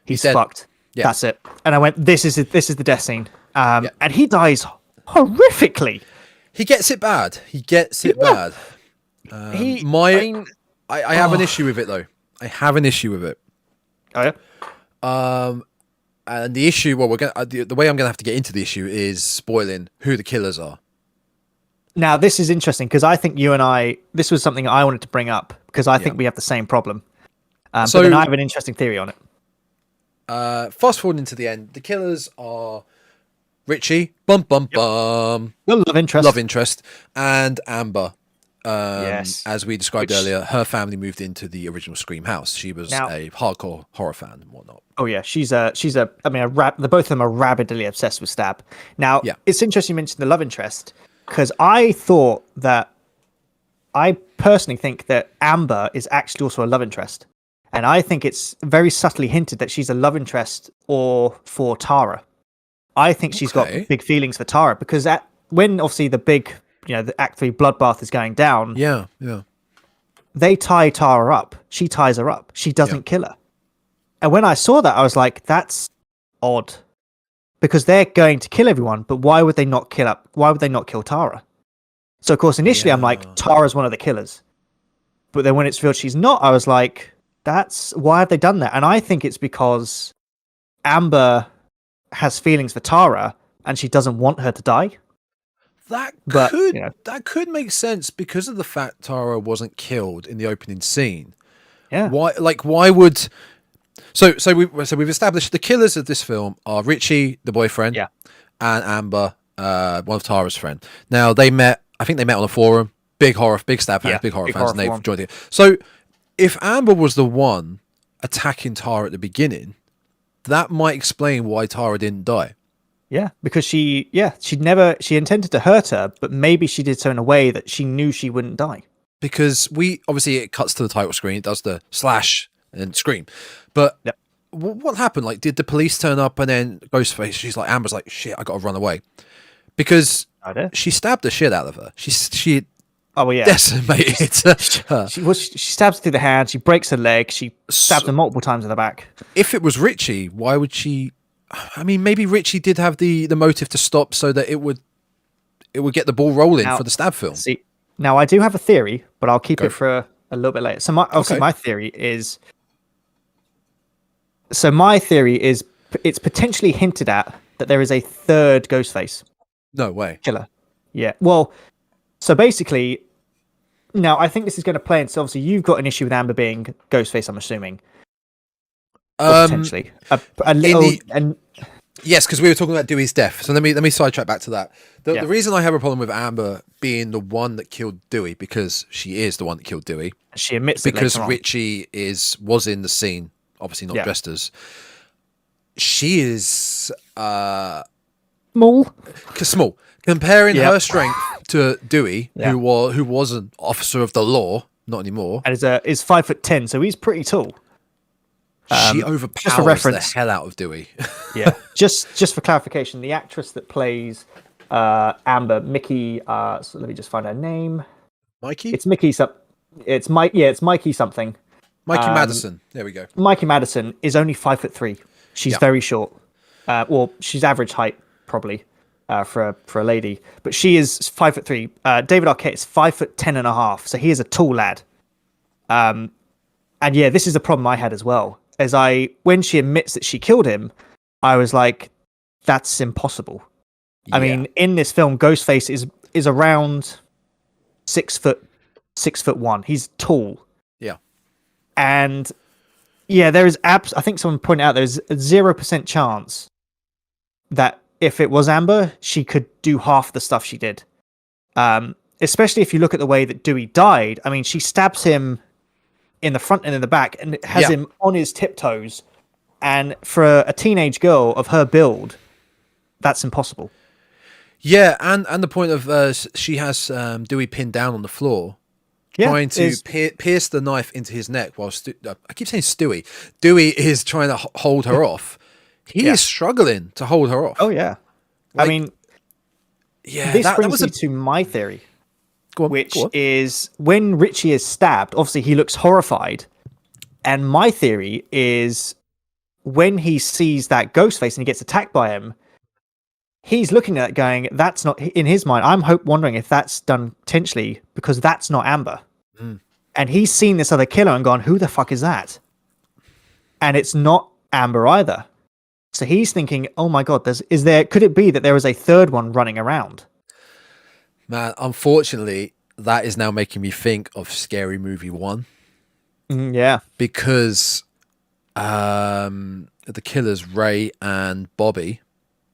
he's fucked. Yeah. That's it. And I went, this is the death scene. And he dies horrifically. He gets it bad. Bad. I have an issue with it, though. I have an issue with it. Oh, yeah? And the issue, the way I'm going to have to get into the issue is spoiling who the killers are. Now, this is interesting because I think you and I, this was something I wanted to bring up because I think we have the same problem. But then I have an interesting theory on it. Fast forward into the end, the killers are Richie, the love interest, and Amber. As we described earlier, her family moved into the original Scream house. She was a hardcore horror fan and whatnot. Oh yeah, she's a. I mean, the both of them are rabidly obsessed with Stab. Now, it's interesting you mentioned the love interest because I personally think that Amber is actually also a love interest, and I think it's very subtly hinted that she's a love interest for Tara. I think she's got big feelings for Tara because when obviously the big. The Act 3 bloodbath is going down. Yeah. They tie Tara up. She ties her up. She doesn't kill her. And when I saw that, I was like, that's odd. Because they're going to kill everyone, but why would they not kill Tara? So, of course, initially I'm like, Tara's one of the killers. But then when it's revealed she's not, I was like, why have they done that? And I think it's because Amber has feelings for Tara and she doesn't want her to die. That could make sense because of the fact Tara wasn't killed in the opening scene. Yeah. Why would? So we've established the killers of this film are Richie, the boyfriend, and Amber, one of Tara's friends. Now they met. I think they met on a forum. Big Stab fans, big horror fans, and they've joined it. So if Amber was the one attacking Tara at the beginning, that might explain why Tara didn't die. Yeah, because she intended to hurt her, but maybe she did so in a way that she knew she wouldn't die. Because it cuts to the title screen, it does the slash and scream. But what happened? Like, did the police turn up and then Ghostface, Amber's like, shit, I gotta run away. Because she stabbed the shit out of her. She decimated her. She stabs her through the hand, she breaks her leg, she stabs her multiple times in the back. If it was Richie, why would she... I mean, maybe Richie did have the motive to stop so that it would get the ball rolling for the Stab film. See, now I do have a theory, but I'll keep it for a little bit later. So my theory is it's potentially hinted at that there is a third Ghostface. No way. Killer. Yeah. Well, so basically, now I think this is going to play into, obviously you've got an issue with Amber being Ghostface, I'm assuming. Potentially. Yes, because we were talking about Dewey's death. So let me sidetrack back to that. The reason I have a problem with Amber being the one that killed Dewey, because she is the one that killed Dewey. She admits because it later on. Richie was in the scene, obviously not dressed as. She is small. Comparing her strength to Dewey, who was an officer of the law, not anymore, and is 5'10", so he's pretty tall. She overpowers the hell out of Dewey. Yeah. Just for clarification, the actress that plays Amber, Mickey. So let me just find her name. Mikey. It's Mickey. It's Mike. Yeah, it's Mikey something. Mikey Madison. There we go. Mikey Madison is only 5'3". She's very short. Well, she's average height probably for a lady, but she is 5'3". David Arquette is 5'10.5", so he is a tall lad. And yeah, this is the problem I had as well. When she admits that she killed him, I was like, that's impossible. I mean, in this film, Ghostface is around 6'1". He's tall. Yeah. And yeah, there is I think someone pointed out there's a 0% chance that if it was Amber, she could do half the stuff she did. Especially if you look at the way that Dewey died. I mean, she stabs him in the front and in the back and has him on his tiptoes. And for a teenage girl of her build, that's impossible. Yeah, and the point of she has Dewey pinned down on the floor, trying to pierce the knife into his neck while I keep saying Stewie. Dewey is trying to hold her off. He is struggling to hold her off. Oh yeah, I mean, this brings me to my theory, which is when Richie is stabbed. Obviously, he looks horrified, and my theory is when he sees that Ghostface and he gets attacked by him. He's looking at it going, that's not, in his mind, I'm wondering if that's done potentially because that's not Amber. And he's seen this other killer and gone, who the fuck is that? And it's not Amber either. So he's thinking, oh my God, could it be that there is a third one running around? Man, unfortunately, that is now making me think of Scary Movie 1. Yeah. Because the killers, Ray and Bobby.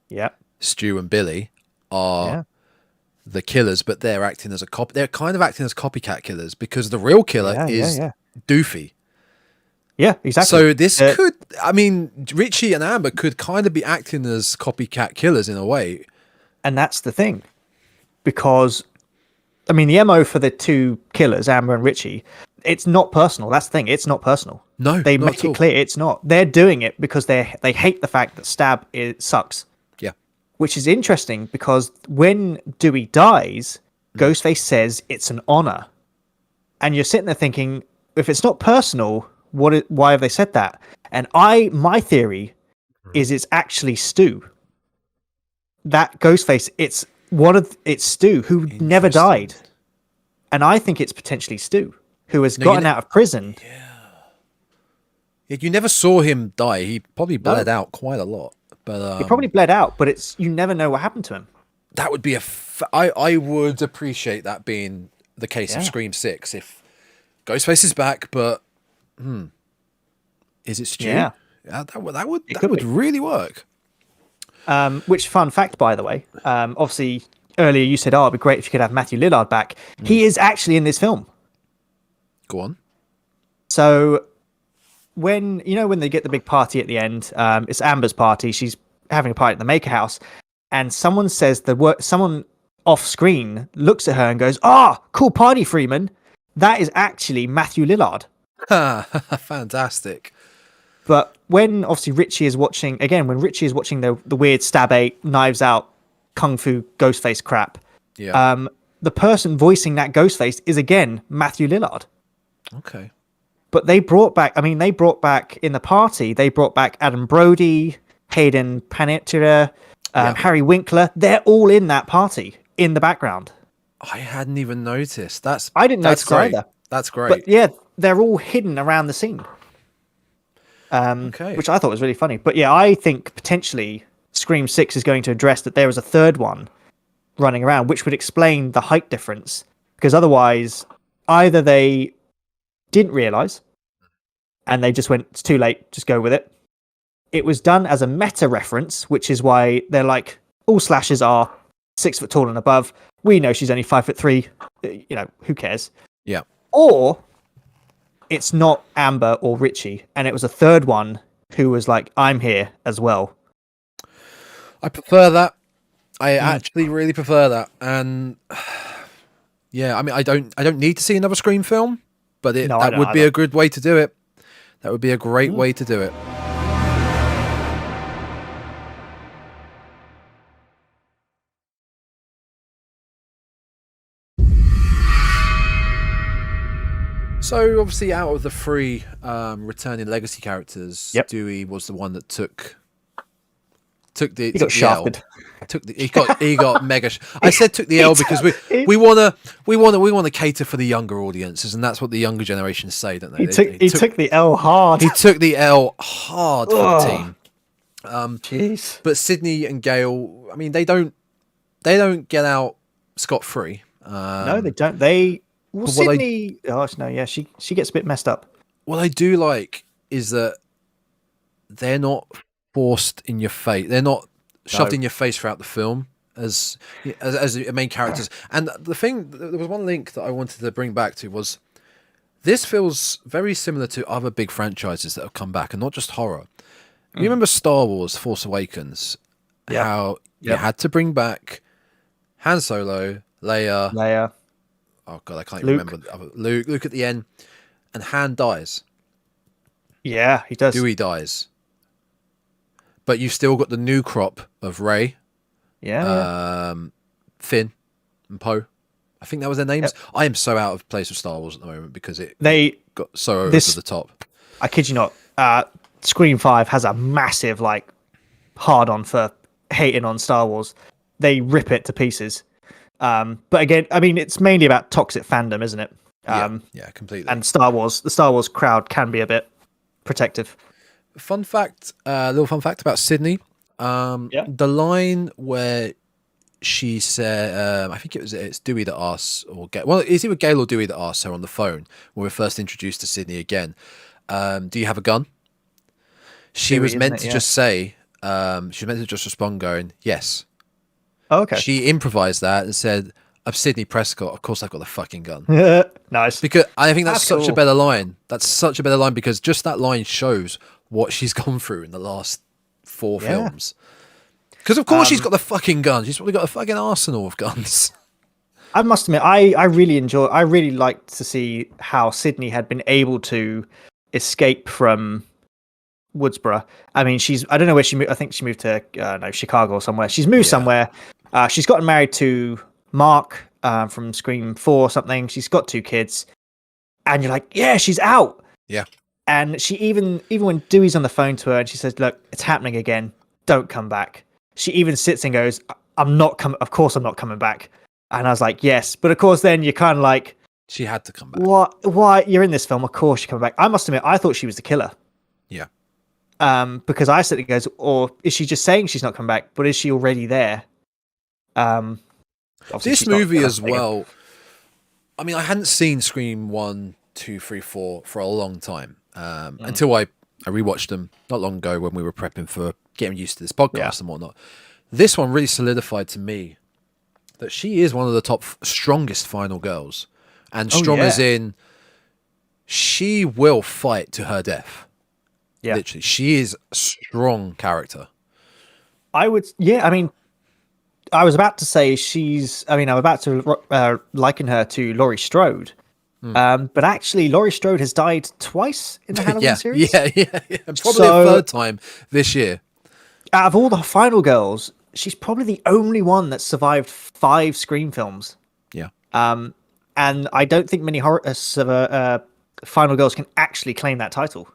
Yeah. Stu and Billy are the killers, but they're acting as they're kind of acting as copycat killers because the real killer is Doofy. Yeah, exactly. So this could, I mean, Richie and Amber could kind of be acting as copycat killers in a way. And that's the thing. Because, I mean, the MO for the two killers, Amber and Richie, it's not personal. That's the thing. It's not personal. No, they make it clear it's not. They're doing it because they hate the fact that Stab sucks. Which is interesting because when Dewey dies, Ghostface says it's an honor. And you're sitting there thinking, if it's not personal, why have they said that? And my theory is it's actually Stu. That Ghostface, it's Stu who never died. And I think it's potentially Stu who has gotten out of prison. Yeah, you never saw him die. He probably bled out quite a lot. But, he probably bled out, but you never know what happened to him. That would be I would appreciate that being the case of Scream 6 if Ghostface is back, but is it Stu? Yeah, that would really work. Which fun fact, by the way? Obviously, earlier you said, it'd be great if you could have Matthew Lillard back. He is actually in this film. Go on. So when they get the big party at the end, it's Amber's party. She's having a party at the Maker House, and someone says someone off screen looks at her and goes, cool party, Freeman. That is actually Matthew Lillard. Fantastic. But when obviously Richie is watching the weird stab 8 knives out kung fu Ghostface crap, the person voicing that Ghostface is again Matthew Lillard. Okay. But they brought back in the party, they brought back Adam Brody, Hayden Panettiere, Harry Winkler. They're all in that party in the background. I hadn't even noticed. I didn't notice either. That's great. But yeah, they're all hidden around the scene. Which I thought was really funny. But yeah, I think potentially Scream 6 is going to address that there is a third one running around, which would explain the height difference. Because otherwise, either they didn't realize and they just went, it's too late, just go with it. It was done as a meta reference, which is why they're like, all slashers are 6 foot tall and above. We know she's only 5'3". Who cares? Yeah. Or it's not Amber or Richie, and it was a third one who was like, I'm here as well. I prefer that. I actually really prefer that. And yeah, I mean, I don't need to see another Scream film, but that would be a good way to do it. That would be a great way to do it. So obviously, out of the 3 returning legacy characters, Dewey was the one that took Took the He got shafted. He got mega. I said took the L because we wanna cater for the younger audiences, and that's what the younger generations say, don't they? He took the L hard. He took the L hard for the team. Jeez. But Sydney and Gail, I mean, they don't get out scot-free. No, they don't. Sydney. She gets a bit messed up. What I do like is that they're not forced in your face. They're not shoved in your face throughout the film as main characters. And the thing, there was one link that I wanted to bring back to was this feels very similar to other big franchises that have come back, and not just horror. You remember Star Wars: Force Awakens? Yeah. How you had to bring back Han Solo, Leia. Oh god, I can't even remember the other. Luke at the end, and Han dies. Yeah, he does. Dewey dies. But you've still got the new crop of Rey, Finn, and Poe. I think that was their names. Yep. I am so out of place with Star Wars at the moment because they got so over the top. I kid you not. Scream 5 has a massive hard on for hating on Star Wars. They rip it to pieces. But again, I mean, it's mainly about toxic fandom, isn't it? Yeah, completely. And the Star Wars crowd can be a bit protective. Little fun fact about Sydney. The line where she said, I think it's Dewey that asks, it's either Gail or Dewey that asks her on the phone when we're first introduced to Sydney again. Do you have a gun? She was meant to just say, she was meant to just respond going, yes. Oh, okay. She improvised that and said, I'm Sydney Prescott. Of course I've got the fucking gun. Nice. Because I think that's such a better line. That's such a better line because just that line shows what she's gone through in the last 4 films. Because of course she's got the fucking gun. She's probably got a fucking arsenal of guns. I must admit, I really liked to see how Sydney had been able to escape from Woodsboro. I mean, I don't know where she moved. I think she moved to Chicago or somewhere. She's moved somewhere. She's gotten married to Mark from Scream 4 or something. She's got 2 kids. And you're like, yeah, she's out. Yeah. And she even when Dewey's on the phone to her and she says, look, it's happening again. Don't come back. She even sits and goes, I'm not coming. Of course I'm not coming back. And I was like, yes. But of course, then you're kind of like, she had to come back. What? Why? You're in this film. Of course you're coming back. I must admit, I thought she was the killer. Yeah. Because I said it goes, or is she just saying she's not coming back? But is she already there? This movie as well. I mean, I hadn't seen Scream 1, 2, 3, 4 for a long time until I rewatched them not long ago when we were prepping for getting used to this podcast and whatnot. This one really solidified to me that she is one of the top strongest final girls, and as in she will fight to her death. Yeah, literally, she is a strong character. I mean, I was about to say I'm about to liken her to Laurie Strode. But actually, Laurie Strode has died twice in the Halloween series. Yeah. Probably a third time this year. Out of all the final girls, she's probably the only one that survived 5 Scream films. Yeah. And I don't think many final girls can actually claim that title.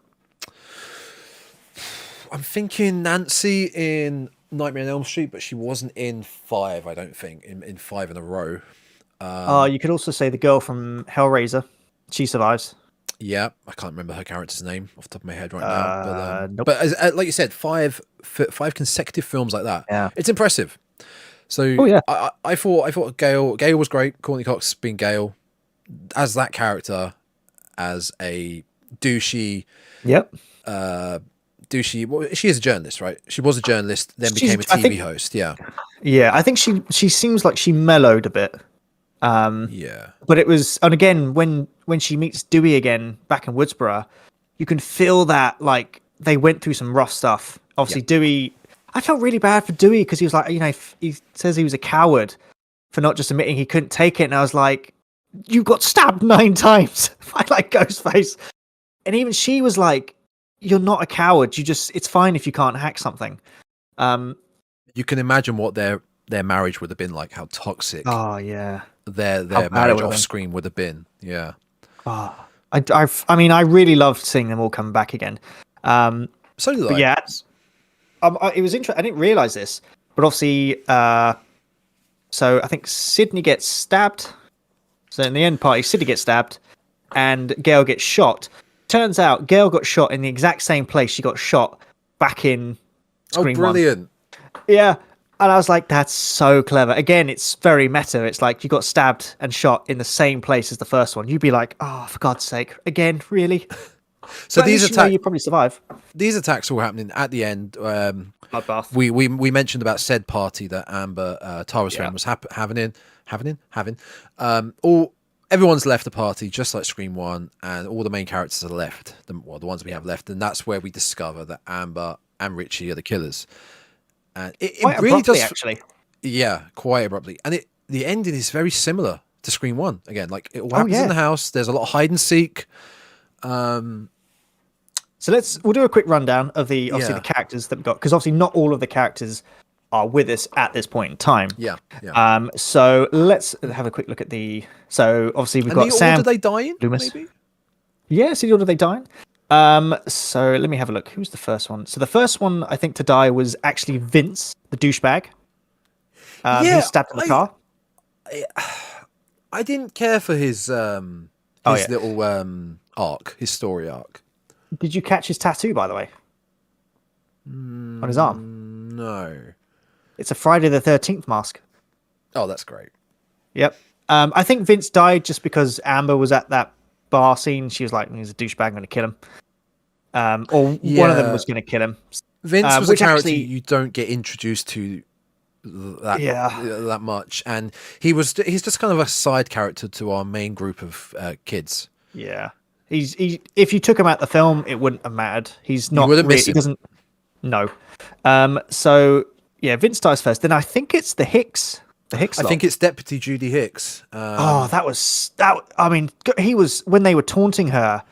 I'm thinking Nancy in Nightmare on Elm Street, but she wasn't in 5, I don't think, in 5 in a row. You could also say the girl from Hellraiser. She survives. Yeah, I can't remember her character's name off the top of my head right now. Nope. But like you said, 5 consecutive films like that. Yeah, it's impressive. So I thought Gail was great. Courtney Cox being Gail as that character, as a douchey. Yep. Douchey. Well, she is a journalist, right? She was a journalist, then became a TV host. Yeah. Yeah, I think she seems like she mellowed a bit. But it was, and again, when she meets Dewey again back in Woodsboro, you can feel that like they went through some rough stuff. Obviously, Dewey, I felt really bad for Dewey because he was like, he says he was a coward for not just admitting he couldn't take it, and I was like, you got stabbed 9 times by like Ghostface, and even she was like, you're not a coward. It's fine if you can't hack something. You can imagine what their marriage would have been like, how toxic. Oh yeah. Their marriage off screen would have been. Yeah. I mean, I really loved seeing them all come back again. So did I. Yeah. it was interesting. I didn't realize this, but obviously, so I think Sydney gets stabbed. So in the end party, Sydney gets stabbed, and Gail gets shot. Turns out Gail got shot in the exact same place she got shot back in Scream 1. Brilliant. Yeah. And I was like, that's so clever. Again, it's very meta. It's like you got stabbed and shot in the same place as the first one. You'd be like, oh, for God's sake. Again, really? So but these attacks, you probably survive. These attacks were happening at the end. Bloodbath. We mentioned about said party that Amber, Tara's friend, was having. Everyone's left the party, just like Scream 1, and all the main characters are left, the ones we have left, and that's where we discover that Amber and Richie are the killers. And it really does, actually. Yeah, quite abruptly. And the ending is very similar to Scream 1. Again, like it all happens in the house. There's a lot of hide and seek. So we'll do a quick rundown of the characters that we've got, because obviously not all of the characters are with us at this point in time. Yeah. So let's have a quick look at so obviously we've got Sam. Order they die in, Loomis. maybe? Yeah, so the order they die in. So let me have a look. Who's the first one? So the first one I think to die was actually Vince, the douchebag. Who stabbed in the car. I didn't care for his little arc, his story arc. Did you catch his tattoo, by the way? On his arm? No. It's a Friday the 13th mask. Oh, that's great. Yep. I think Vince died just because Amber was at that bar scene. She was like, he's a douchebag, I'm going to kill him. One of them was going to kill him. Vince was a character you don't get introduced to that much, and he's just kind of a side character to our main group of kids. Yeah. If you took him out the film, it wouldn't have mattered. He's not. He doesn't. No. So yeah, Vince dies first. Then I think it's the Hicks. I think it's Deputy Judy Hicks. That was that. I mean, he was when they were taunting her.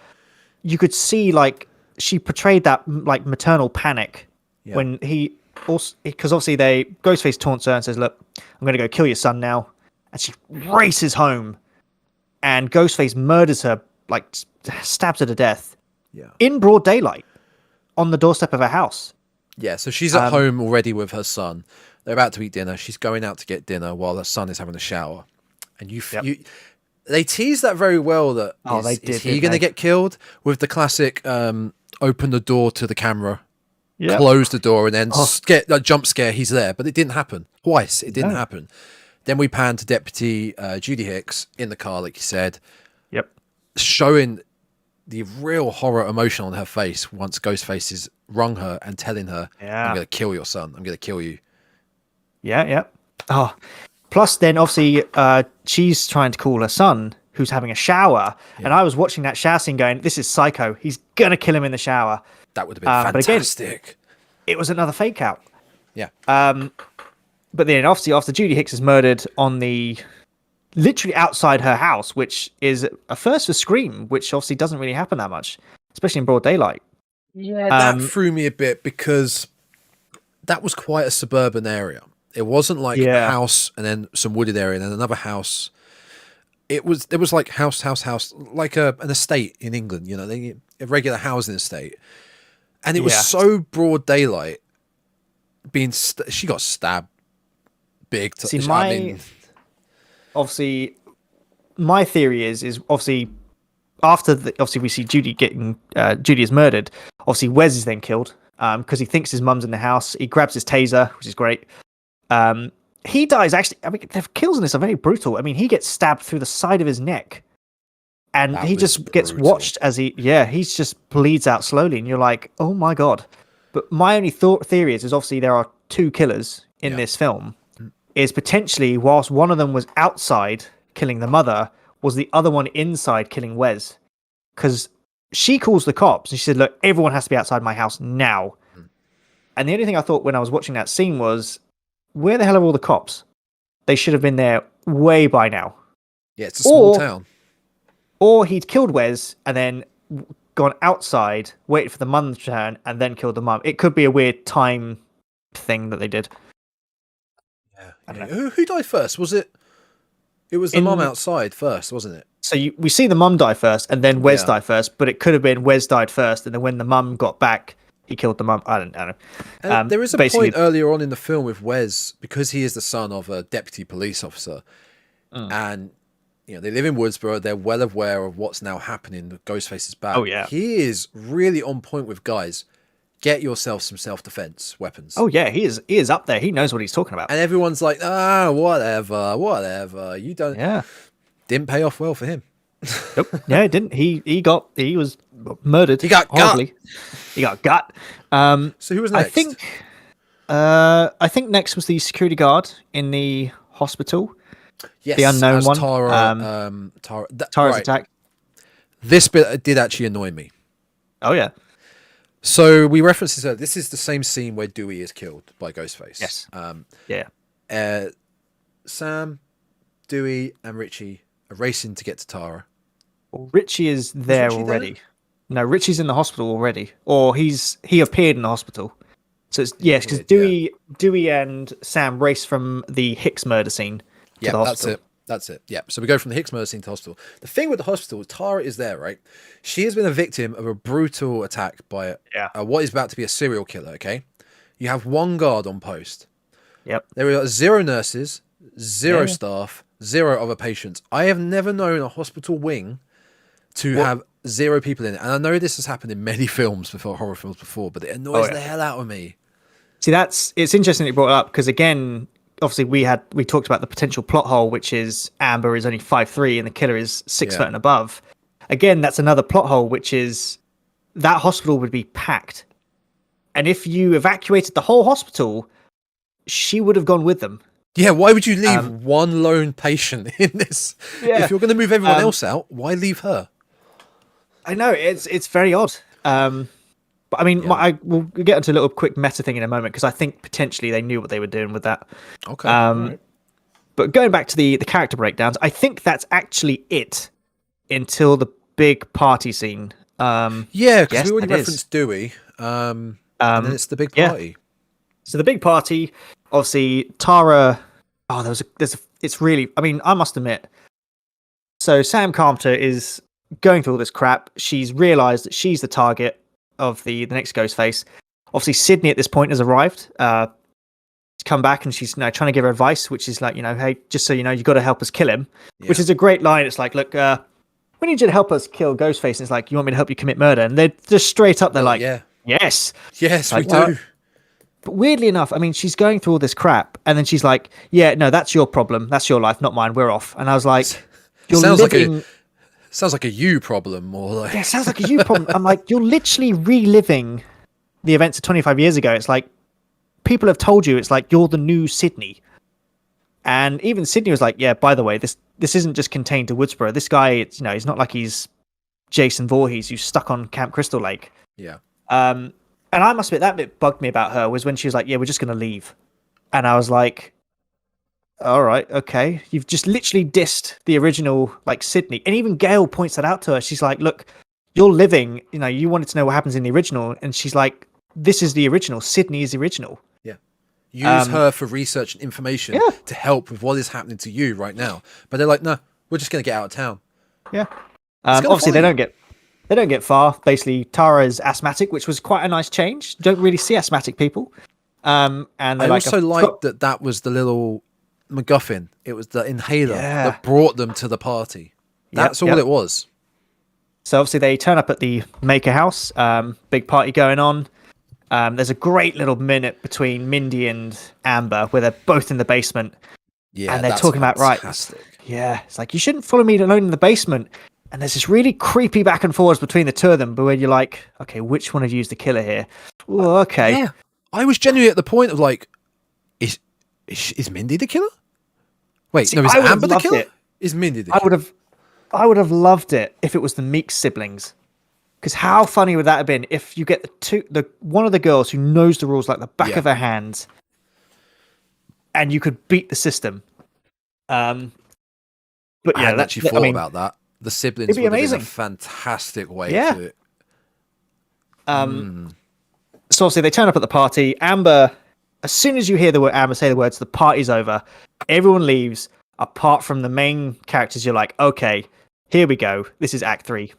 You could see like she portrayed that like maternal panic when he also, because obviously Ghostface taunts her and says, "Look, I'm going to go kill your son now," and she races home, and Ghostface murders her, like stabs her to death. Yeah. In broad daylight, on the doorstep of her house. Yeah, so she's at home already with her son. They're about to eat dinner. She's going out to get dinner while her son is having a shower. And they tease that very well. That is he going to get killed with the classic open the door to the camera, close the door, and then jump scare. He's there, but it didn't happen twice. It didn't happen. Then we pan to Deputy Judy Hicks in the car, like you said. Yep, showing the real horror emotion on her face once Ghostface has rung her and telling her, "I'm going to kill your son. I'm going to kill you." Yeah. Oh, plus then obviously she's trying to call her son, who's having a shower, and I was watching that shower scene going, "This is psycho. He's gonna kill him in the shower." That would have been fantastic. But again, it was another fake out. Yeah. But then obviously after Judy Hicks is murdered literally outside her house, which is a first for Scream, which obviously doesn't really happen that much, especially in broad daylight. Yeah, that threw me a bit because that was quite a suburban area. It wasn't like a house and then some wooded area and then another house. There was like house, like an estate in England, a regular housing estate. And it was so broad daylight. She got stabbed big. Obviously, my theory is obviously after we see Judy is murdered. Obviously, Wes is then killed because he thinks his mum's in the house. He grabs his taser, which is great. He dies actually. I mean, the kills in this are very brutal. I mean, he gets stabbed through the side of his neck, and he just gets watched as he just bleeds out slowly, and you're like, oh my God. But my only theory is obviously there are two killers in this film. Is potentially whilst one of them was outside killing the mother, was the other one inside killing Wes, because she calls the cops and she said, "Look, everyone has to be outside my house now." And the only thing I thought when I was watching that scene was, where the hell are all the cops? They should have been there way by now. Yeah, it's a small town. Or he'd killed Wes and then gone outside, waited for the mum to return, and then killed the mum. It could be a weird time thing that they did. Yeah. Who died first? Was it? It was the mum outside first, wasn't it? So we see the mum die first, and then Wes die first. But it could have been Wes died first, and then when the mum got back, he killed the mum. I don't know. And there is a point earlier on in the film with Wes, because he is the son of a deputy police officer, and they live in Woodsboro. They're well aware of what's now happening with Ghostface's back. Oh yeah, he is really on point with guys. Get yourself some self-defense weapons. Oh yeah, he is up there. He knows what he's talking about. And everyone's like, whatever. You don't. Yeah, didn't pay off well for him. Nope. Yeah, it didn't. He was murdered. He got horribly. He got gut. So who was next? I think next was the security guard in the hospital. Yes, the unknown one. Tara's attack. This bit did actually annoy me. Oh yeah. So we referenced this. This is the same scene where Dewey is killed by Ghostface. Yes. Yeah. Sam, Dewey, and Richie are racing to get to Tara. Well, Richie is there already. No, Richie's in the hospital already, or he appeared in the hospital. So it's because Dewey and Sam race from the Hicks murder scene to the hospital. That's it. Yeah. So we go from the Hicks murder scene to hospital. The thing with the hospital, Tara is there, right? She has been a victim of a brutal attack by what is about to be a serial killer. Okay. You have one guard on post. Yep. There are 0 nurses, 0 staff, 0 other patients. I have never known a hospital wing to have 0 people in it. And I know this has happened in many films before, horror films before, but it annoys the hell out of me. See, it's interesting that you brought it up because again, obviously we talked about the potential plot hole, which is Amber is only 5'3" and the killer is 6 foot and above. Again, that's another plot hole, which is that hospital would be packed. And if you evacuated the whole hospital, she would have gone with them. Yeah, why would you leave one lone patient in this? Yeah. If you're going to move everyone else out, why leave her? I know, it's very odd. But I mean, we'll get into a little quick meta thing in a moment because I think potentially they knew what they were doing with that. Okay. Right. But going back to the character breakdowns, I think that's actually it until the big party scene. Because we already referenced Dewey. And then it's the big party. Yeah. So the big party, obviously, Tara. Oh, it's really. I mean, I must admit. So Sam Carpenter is going through all this crap. She's realised that she's the target of the next Ghostface. Obviously, Sydney at this point has arrived. She's come back and she's trying to give her advice, which is like, hey, just so you know, you got to help us kill him. Yeah. Which is a great line. It's like, look, we need you to help us kill Ghostface. And it's like, you want me to help you commit murder? And they're just straight up. They're like, yes, we do. But weirdly enough, I mean, she's going through all this crap, and then she's like, "Yeah, no, that's your problem. That's your life, not mine. We're off." And I was like, Sounds like a you problem, more like. Yeah, sounds like a you problem. I'm like, you're literally reliving the events of 25 years ago. It's like people have told you. It's like you're the new Sydney, and even Sydney was like, "Yeah, by the way, this isn't just contained to Woodsboro. This guy, it's he's not like he's Jason Voorhees who's stuck on Camp Crystal Lake." Yeah. And I must admit, that bit bugged me about her was when she was like, "Yeah, we're just going to leave," and I was like, "All right, okay, you've just literally dissed the original like Sydney." And even Gail points that out to her. She's like, "Look, you're living. You wanted to know what happens in the original," and she's like, "This is the original. Sydney is the original." Yeah, use her for research and information to help with what is happening to you right now. But they're like, "No, we're just going to get out of town." Yeah. Obviously, they don't get far. Basically, Tara is asthmatic, which was quite a nice change. You don't really see asthmatic people. And I also liked that was the little MacGuffin. It was the inhaler that brought them to the party. That's all it was. So obviously they turn up at the Maker house. Big party going on. There's a great little minute between Mindy and Amber where they're both in the basement. Yeah, and they're talking fantastic. about it's like, you shouldn't follow me alone in the basement. And there's this really creepy back and forwards between the two of them, but where you're like, okay, which one of you is the killer here? Well, okay. Yeah. I was genuinely at the point of like, is Mindy the killer? Wait, is Amber the killer? Is Mindy the killer? I would have loved it if it was the Meeks siblings. Because how funny would that have been if you get one of the girls who knows the rules like the back of her hands, and you could beat the system. But I hadn't actually thought about that. The siblings would have been a fantastic way to it. So obviously they turn up at the party. Amber, as soon as you hear Amber say the words, the party's over. Everyone leaves, apart from the main characters. You're like, okay, here we go. This is Act 3.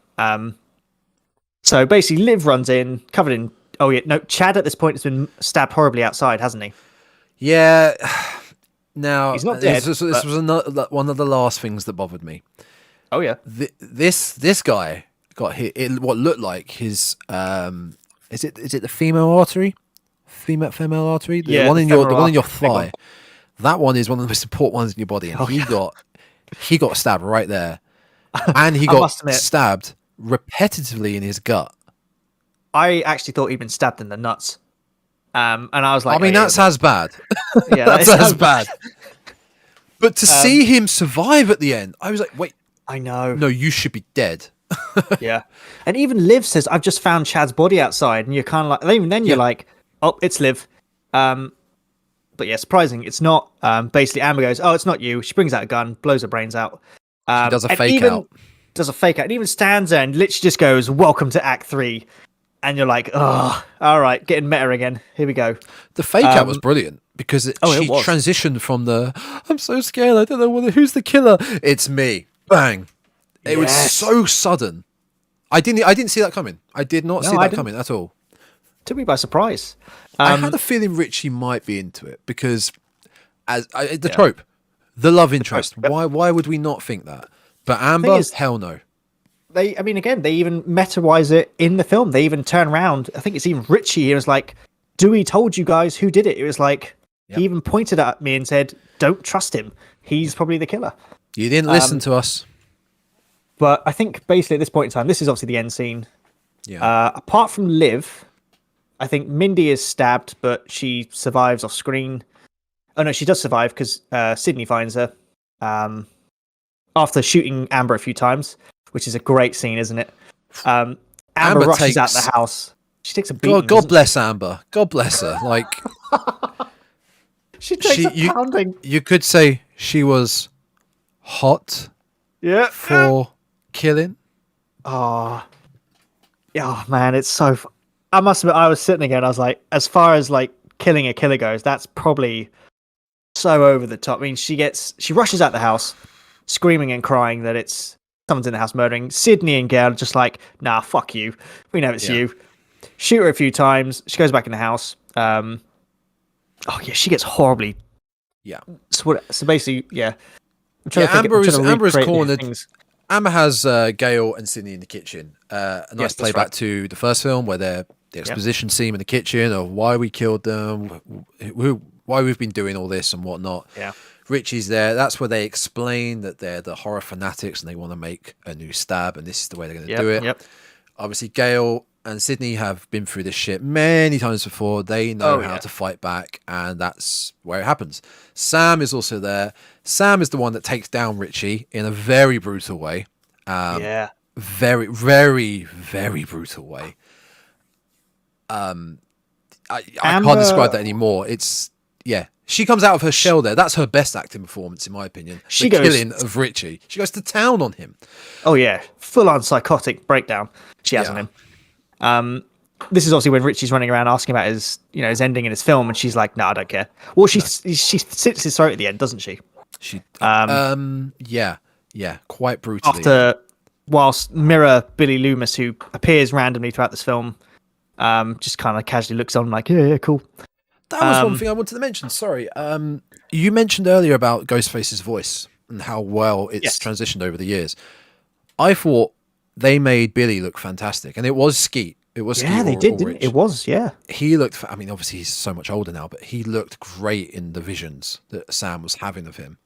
So basically Liv runs in, covered in Oh yeah, no. Chad at this point has been stabbed horribly outside, hasn't he? Yeah. Now, He's not dead. This was another, one of the last things that bothered me. Oh yeah. This guy got hit in what looked like his is it the female artery? Female artery? The one in your thigh. That one is one of the most important ones in your body. And he got stabbed right there. And he got stabbed repetitively in his gut. I actually thought he'd been stabbed in the nuts. And I was like, I mean, that's as bad. Yeah, that's as bad. But to see him survive at the end, I was like, wait. I know. No, you should be dead. Yeah. And even Liv says, I've just found Chad's body outside. And you're kind of like, even then you're like, oh, it's Liv. But yeah, surprising. It's not. Basically, Amber goes, oh, it's not you. She brings out a gun, blows her brains out. She does a fake out. Does a fake out. And even stands there and literally just goes, welcome to Act 3. And you're like, oh, all right, getting meta again. Here we go. The fake out was brilliant because she transitioned from the, I'm so scared, I don't know who's the killer. It's me. Bang. It was so sudden. I didn't see that coming. I did not see that coming at all. Took me by surprise. I had a feeling Richie might be into it because the trope, the love interest. Why would we not think that? But Amber, hell no. They even meta-wise it in the film. They even turn around. I think it's even Richie. He was like, Dewey told you guys who did it. It was like, he even pointed at me and said, don't trust him. He's probably the killer. You didn't listen to us. But I think basically at this point in time, this is obviously the end scene. Yeah. Apart from Liv, I think Mindy is stabbed, but she survives off screen. Oh no, she does survive because Sydney finds her after shooting Amber a few times, which is a great scene, isn't it? Amber rushes out the house. She takes a beating. God bless Amber. God bless her. Like she takes a pounding. You could say she was hot. Yeah. For killing. Oh man, it's so. I must admit, I was sitting again. I was like, as far as like killing a killer goes, that's probably so over the top. I mean, she rushes out the house, screaming and crying that it's someone's in the house murdering. Sydney and Gail are just like, nah, fuck you. We know it's you. Shoot her a few times. She goes back in the house. She gets horribly. Yeah. So basically, I'm trying to think, Amber is cornered. Amber has Gail and Sydney in the kitchen. A nice playback to the first film where the exposition scene in the kitchen of why we killed them, why we've been doing all this and whatnot. Yeah. Richie's there. That's where they explain that they're the horror fanatics and they want to make a new stab and this is the way they're going to do it. Yep. Obviously, Gail and Sydney have been through this shit many times before. They know how to fight back, and that's where it happens. Sam is also there. Sam is the one that takes down Richie in a very brutal way. Very, very, very brutal way. I can't describe that anymore. It's she comes out of her shell there. That's her best acting performance, in my opinion. The killing of Richie. She goes to town on him. Oh yeah, full on psychotic breakdown. She has on him. This is obviously when Richie's running around asking about his ending in his film, and she's like, "No, I don't care." Well, she slits his throat at the end, doesn't she? Quite brutally. Whilst mirror Billy Loomis, who appears randomly throughout this film, just kind of casually looks on like, yeah, cool. That was one thing I wanted to mention. Sorry, you mentioned earlier about Ghostface's voice and how well it's transitioned over the years. I thought they made Billy look fantastic, and it was Skeet. It was Skeet they did. Didn't it? It was, He looked. I mean, obviously he's so much older now, but he looked great in the visions that Sam was having of him.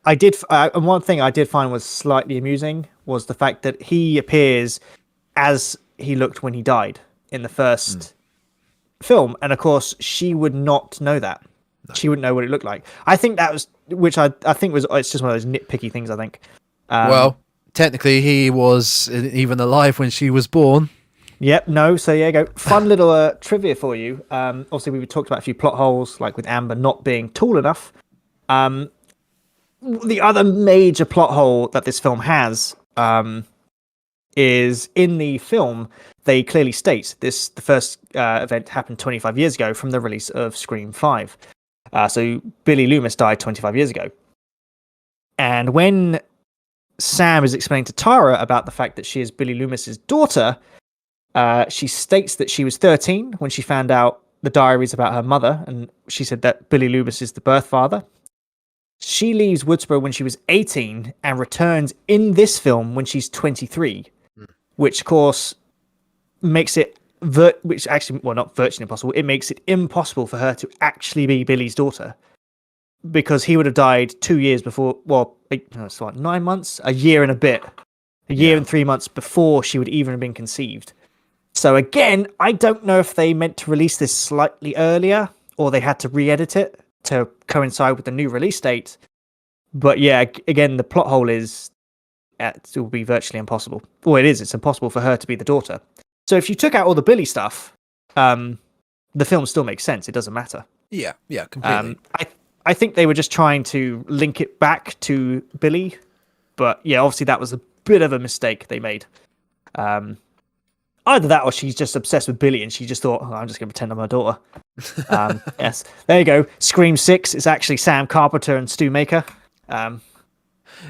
I did, and one thing I did find was slightly amusing was the fact that he appears as he looked when he died in the first film, and of course she would not know that. No. She wouldn't know what it looked like. I think that was, which I think was, it's just one of those nitpicky things. I think. Well, technically, he was even alive when she was born. Yep. No. So yeah, go fun little trivia for you. Obviously, we talked about a few plot holes, like with Amber not being tall enough. The other major plot hole that this film has is in the film. They clearly state the first event happened 25 years ago from the release of Scream 5. So Billy Loomis died 25 years ago. And when Sam is explaining to Tara about the fact that she is Billy Loomis's daughter, She states that she was 13 when she found out the diaries about her mother, and she said that Billy Loomis is the birth father. She leaves Woodsboro when she was 18 and returns in this film when she's 23, which, of course, makes it not virtually impossible. It makes it impossible for her to actually be Billy's daughter, because he would have died 2 years before. Well, 9 months, a year and a bit, a year and 3 months before she would even have been conceived. So again, I don't know if they meant to release this slightly earlier or they had to re-edit it to coincide with the new release date. But yeah, again, the plot hole is it will be virtually impossible. Well, it is. It's impossible for her to be the daughter. So if you took out all the Billy stuff, the film still makes sense. It doesn't matter. Yeah, completely. I think they were just trying to link it back to Billy. But yeah, obviously that was a bit of a mistake they made. Either that or she's just obsessed with Billy and she just thought, I'm just going to pretend I'm her daughter. Yes, there you go. Scream 6 is actually Sam Carpenter and Stu Maker.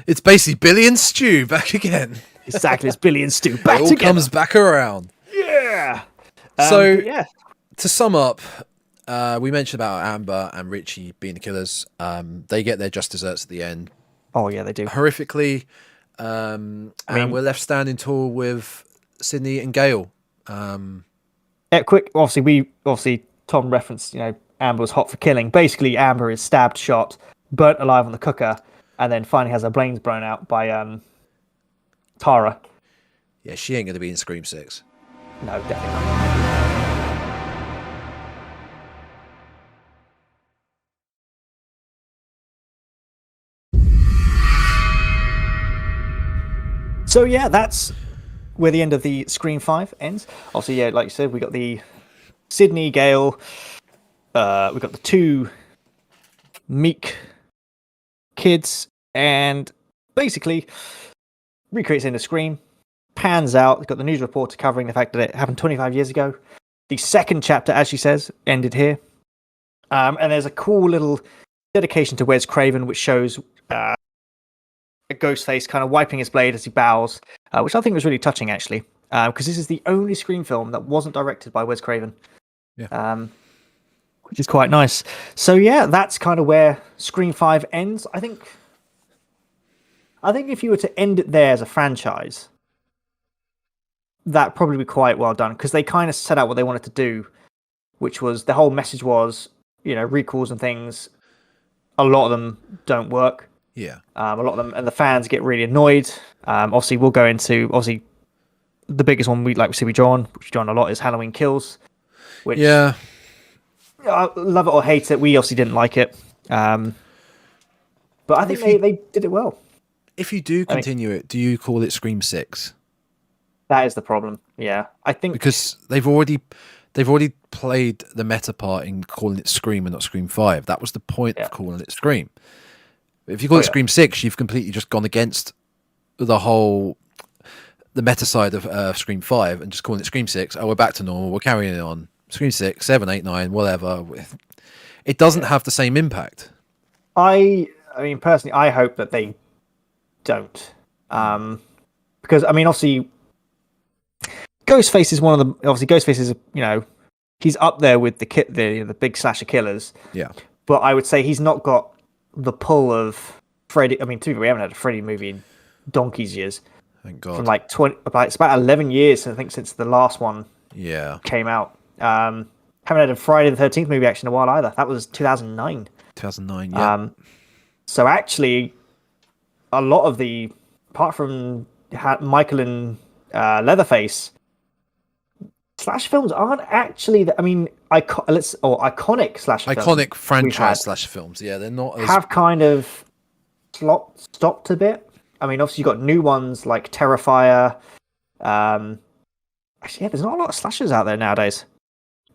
It's basically Billy and Stu back again. Exactly, it's Billy and Stu back it all together. comes back around. Yeah. To sum up, we mentioned about Amber and Richie being the killers. They get their just desserts at the end. Oh, yeah, they do. Horrifically. And we're left standing tall with Sydney and Gail. Quick, obviously, Tom referenced, Amber was hot for killing. Basically, Amber is stabbed, shot, burnt alive on the cooker, and then finally has her brains blown out by Tara. Yeah, she ain't going to be in Scream 6. No, definitely not. So yeah, that's where the end of the Scream 5 ends. Obviously, yeah, like you said, we got the Sydney, Gale, we got the two meek kids, and basically recreates the end of Scream, pans out, we've got the news reporter covering the fact that it happened 25 years ago. The second chapter, as she says, ended here. And there's a cool little dedication to Wes Craven, which shows a Ghostface kind of wiping his blade as he bows, which I think was really touching, actually, because this is the only Scream film that wasn't directed by Wes Craven, which is quite nice. So yeah, that's kind of where Scream 5 ends. I think if you were to end it there as a franchise, that'd probably be quite well done, because they kind of set out what they wanted to do, which was the whole message was, recalls and things. A lot of them don't work. Yeah. A lot of them, and the fans get really annoyed. Obviously, we'll go into the biggest one we draw on a lot is Halloween Kills. Which, yeah, I love it or hate it. We obviously didn't like it, but I think they did it well. If you do continue it, do you call it Scream 6? That is the problem. Yeah, I think because they've already played the meta part in calling it Scream and not Scream 5. That was the point of calling it Scream. If you call it Scream 6, you've completely just gone against the meta side of Scream 5 and just calling it Scream 6. Oh, we're back to normal. We're carrying it on. Scream 6, 7, 8, 9, whatever. It doesn't have the same impact. I mean, personally, I hope that they don't. Because, obviously, Ghostface is one of the... Obviously, Ghostface is, he's up there with the big slasher killers. Yeah. But I would say he's not got the pull of Freddy. To be fair, we haven't had a Freddy movie in donkey's years. Thank God. From it's about 11 years, I think, since the last one came out. Haven't had a Friday the 13th movie actually in a while either. That was 2009. 2009, yeah. So actually, a lot of apart from Michael and Leatherface, slash films aren't actually iconic slasher films. Iconic franchise slasher films. Yeah, they're not have kind of stopped a bit. Obviously you've got new ones like Terrifier. Actually, there's not a lot of slashers out there nowadays.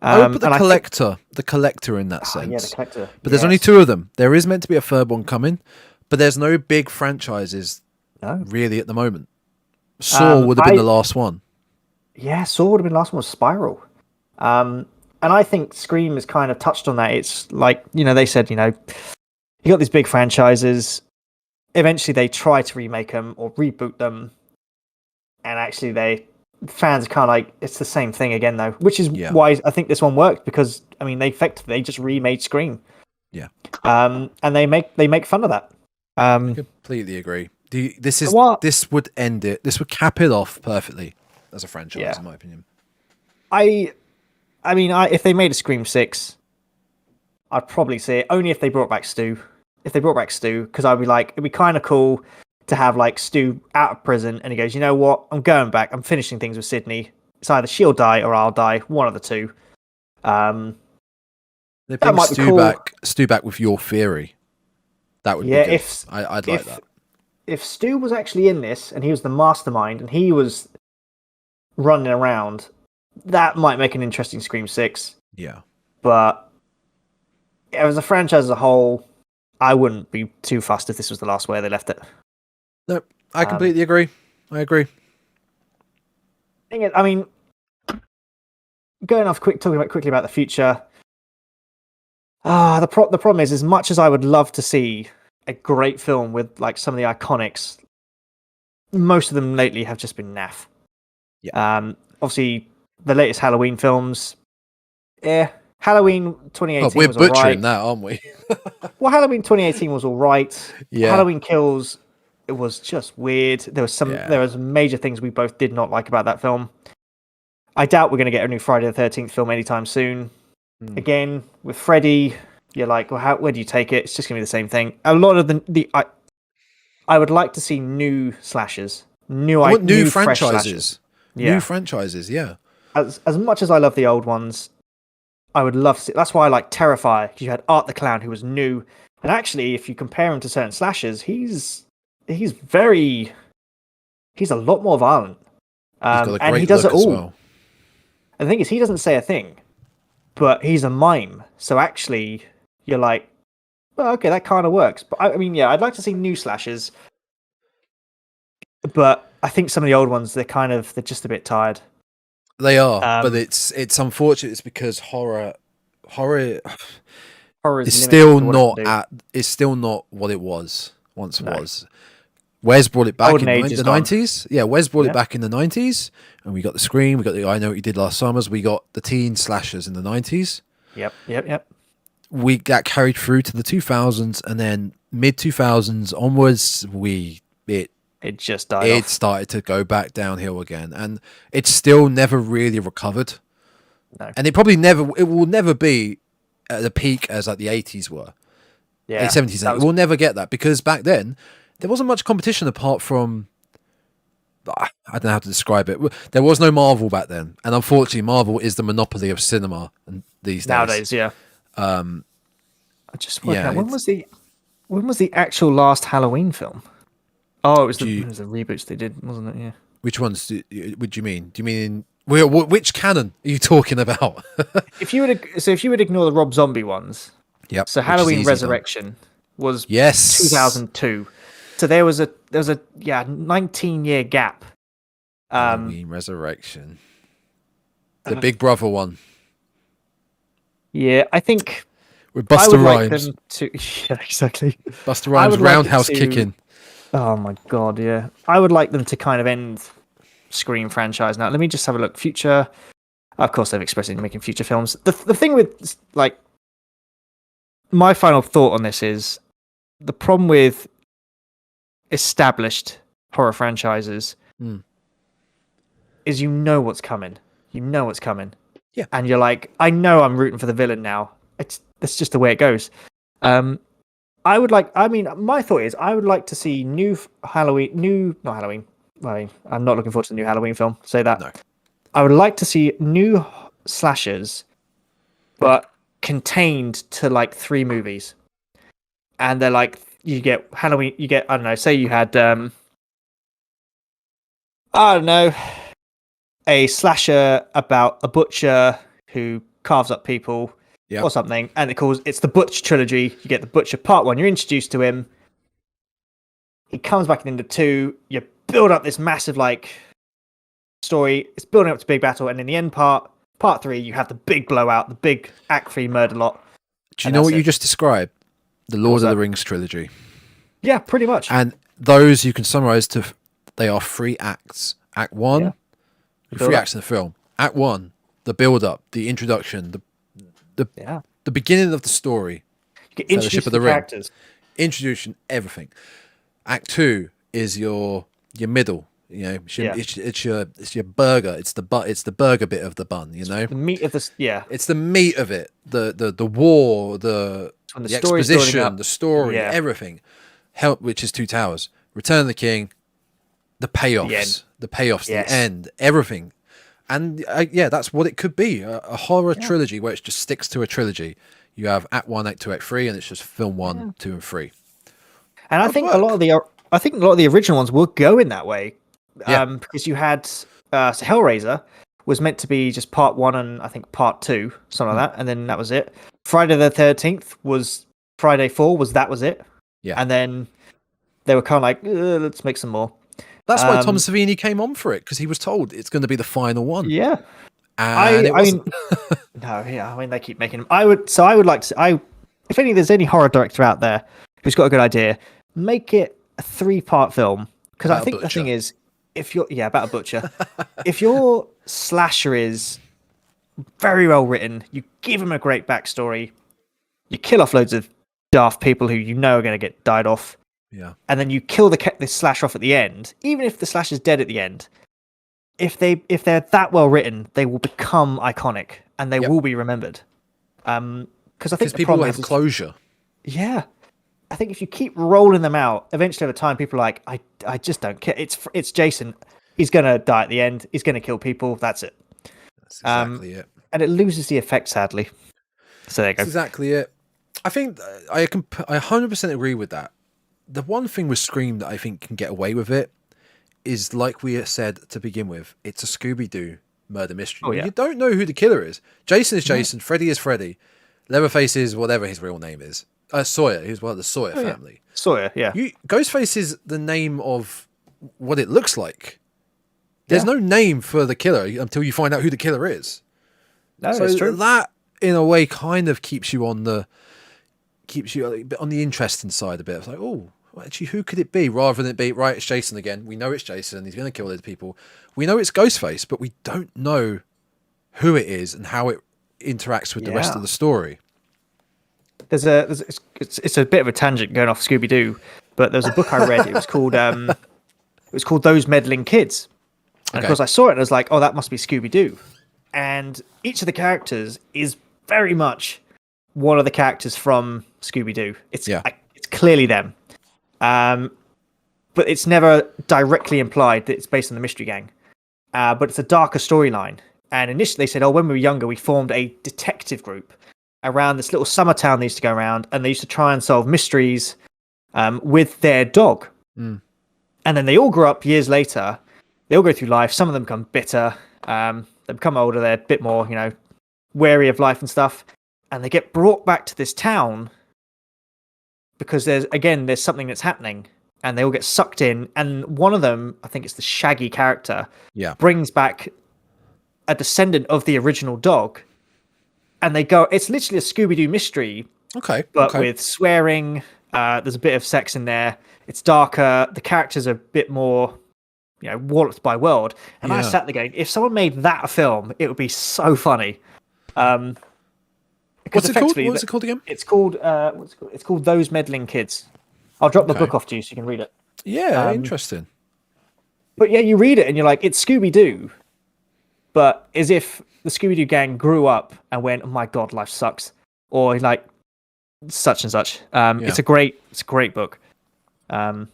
But the collector in that sense. Yeah, the collector. But there's only two of them. There is meant to be a third one coming, but there's no big franchises really at the moment. Saw would have been the last one. Yeah, Saw would have been the last one was Spiral. And I think Scream has kind of touched on that. It's like, they said, you got these big franchises. Eventually they try to remake them or reboot them. And actually fans are kind of like, it's the same thing again, though, which is why I think this one worked, because I mean they just remade Scream. Yeah. And they make fun of that. I completely agree. This would end it. This would cap it off perfectly as a franchise, in my opinion. I mean, if they made a Scream 6, I'd probably see it only if they brought back Stu. If they brought back Stu, because I'd be like, it'd be kind of cool to have like Stu out of prison, and he goes, you know what? I'm going back. I'm finishing things with Sydney. It's either she'll die or I'll die. One of the two. They bring Stu back with your theory. That would be good. I'd like that. If Stu was actually in this and he was the mastermind and he was running around, that might make an interesting Scream 6. Yeah. But as a franchise as a whole, I wouldn't be too fussed if this was the last way they left it. No, I completely agree. I agree. I mean, talking quickly about the future. The problem is, as much as I would love to see a great film with like some of the iconics, most of them lately have just been naff. Yeah. Obviously, the latest Halloween films. Halloween 2018 was we're butchering right. that, aren't we? Well, Halloween 2018 was all right. Yeah. Halloween Kills, it was just weird. There was major things we both did not like about that film. I doubt we're going to get a new Friday the 13th film anytime soon. Again, with Freddy, you're like, well, where do you take it? It's just going to be the same thing. A lot of I would like to see new slashers, new franchises. New franchises, yeah. As much as I love the old ones, I would love to see. That's why I like Terrifier, because you had Art the Clown, who was new, and actually, if you compare him to certain slashers, he's a lot more violent, and he does it all. Well. And the thing is, he doesn't say a thing, but he's a mime. So actually, you're like, well, okay, that kind of works. But I mean, yeah, I'd like to see new slashers, but I think some of the old ones, they're just a bit tired. They are, but it's unfortunate. It's because horror is still not what it was once. Was. Wes brought it back in the 90s. Yeah, Wes brought it back in the 90s, and we got the Scream. We got the I Know What You Did Last Summers. We got the teen slashers in the 90s. Yep. We got carried through to the 2000s, and then mid 2000s onwards, it just died off. It started to go back downhill again, and it's still never really recovered. No. And it will never be at the peak as like the 80s were. Yeah, 70s. We'll never get that, because back then there wasn't much competition apart from, I don't know how to describe it. There was no Marvel back then, and unfortunately, Marvel is the monopoly of cinema these days. Nowadays, yeah. I just worked out, when was the actual last Halloween film? Oh, it was the reboots they did, wasn't it? Yeah. Which ones? What do you mean? Do you mean which canon are you talking about? if you would ignore the Rob Zombie ones, yep. So Halloween Resurrection was 2002. So there was a 19-year gap. Halloween Resurrection, the Big Brother one. Yeah, I think with Busta Rhymes. Yeah, exactly. Busta Rhymes roundhouse kicking. Oh my god, yeah. I would like them to kind of end Scream franchise now. Let me just have a look. Future. Of course, they've expressed it in making future films. The thing with, like, my final thought on this is the problem with established horror franchises is you know what's coming. You know what's coming. Yeah. And you're like, I know I'm rooting for the villain now. That's just the way it goes. My thought is I would like to see not Halloween. I'm not looking forward to the new Halloween film. Say that. No. I would like to see new slashers, but contained to like 3 movies. And they're like, you get Halloween, I don't know, say you had, a slasher about a butcher who carves up people or something, and it's the Butcher trilogy. You get the Butcher Part 1, you're introduced to him, he comes back into 2, you build up this massive like story, it's building up to big battle, and in the end part 3, you have the big blowout, the big Act 3 murder lot. Do you know what you just described? The Lord of the Rings trilogy. Yeah, pretty much. And those you can summarize they are 3 acts. Act 1, Three acts in the film. Act 1, the build-up, the introduction, the beginning of the story. You get introduced to the characters. Introduction, everything. Act 2 is your middle. You know, it's your burger. It's the burger bit of the bun. You know, the meat of the It's the meat of it. The war, the exposition, the story, everything. Which is Two Towers. Return of the King, the payoffs, the end, everything. And that's what it could be. A horror trilogy where it just sticks to a trilogy. You have Act 1, Act 2, Act 3, and it's just film 1, 2, and 3. And I think a lot of the original ones will go in that way. Because you had Hellraiser was meant to be just part 1 and I think part 2, something like that, and then that was it. Friday the 13th was Friday 4 was it. Yeah. And then they were kind of like, let's make some more. That's why Tom Savini came on for it, because he was told it's going to be the final one. Yeah. And I mean, they keep making them. I would like to. If there's any horror director out there who's got a good idea, make it a 3-part film. Because I think the thing is, about a butcher. If your slasher is very well written, you give them a great backstory, you kill off loads of daft people who you know are going to get died off. Yeah. And then you kill the slasher off at the end, even if the slasher's dead at the end. If they're that well written, they will become iconic and they will be remembered. Because I think people have closure. Yeah, I think if you keep rolling them out, eventually over time, people are like, I just don't care. It's Jason. He's gonna die at the end. He's gonna kill people. That's it. That's exactly it. And it loses the effect, sadly. So there you go. That's exactly it. I think I 100% agree with that. The one thing with Scream that I think can get away with it is, like we said to begin with, it's a Scooby-Doo murder mystery. Oh, yeah. You don't know who the killer is. Jason is Jason, Freddy is Freddy, Leatherface is whatever his real name is. Sawyer, he's one of the Sawyer family. Sawyer, yeah. Ghostface is the name of what it looks like. There's no name for the killer until you find out who the killer is. No, that's true. That, in a way, kind of keeps you on the interesting side a bit. It's like, oh, actually, who could it be? Rather than it be, right, it's Jason again. We know it's Jason. He's going to kill those people. We know it's Ghostface, but we don't know who it is and how it interacts with the rest of the story. It's a bit of a tangent going off Scooby-Doo, but there was a book I read. It was called Those Meddling Kids. And of course, I saw it and I was like, oh, that must be Scooby-Doo. And each of the characters is very much one of the characters from Scooby-Doo. It's clearly them. But it's never directly implied that it's based on the Mystery Gang. But it's a darker storyline. And initially they said, when we were younger, we formed a detective group around this little summer town they used to go around, and they used to try and solve mysteries with their dog. And then they all grew up years later. They all go through life. Some of them become bitter. They become older. They're a bit more, wary of life and stuff. And they get brought back to this town because there's something that's happening, and they all get sucked in. And one of them, I think it's the Shaggy character, brings back a descendant of the original dog. And they go, it's literally a Scooby-Doo mystery. But with swearing, there's a bit of sex in there. It's darker. The characters are a bit more, warped by world. And I sat there going, if someone made that a film, it would be so funny. What's it called? What's it called again? It's called It's called Those Meddling Kids. I'll drop the book off to you so you can read it. Yeah, interesting. But yeah, you read it and you're like, it's Scooby-Doo. But as if the Scooby-Doo gang grew up and went, oh my God, life sucks. Or like such and such. It's a great book. Oh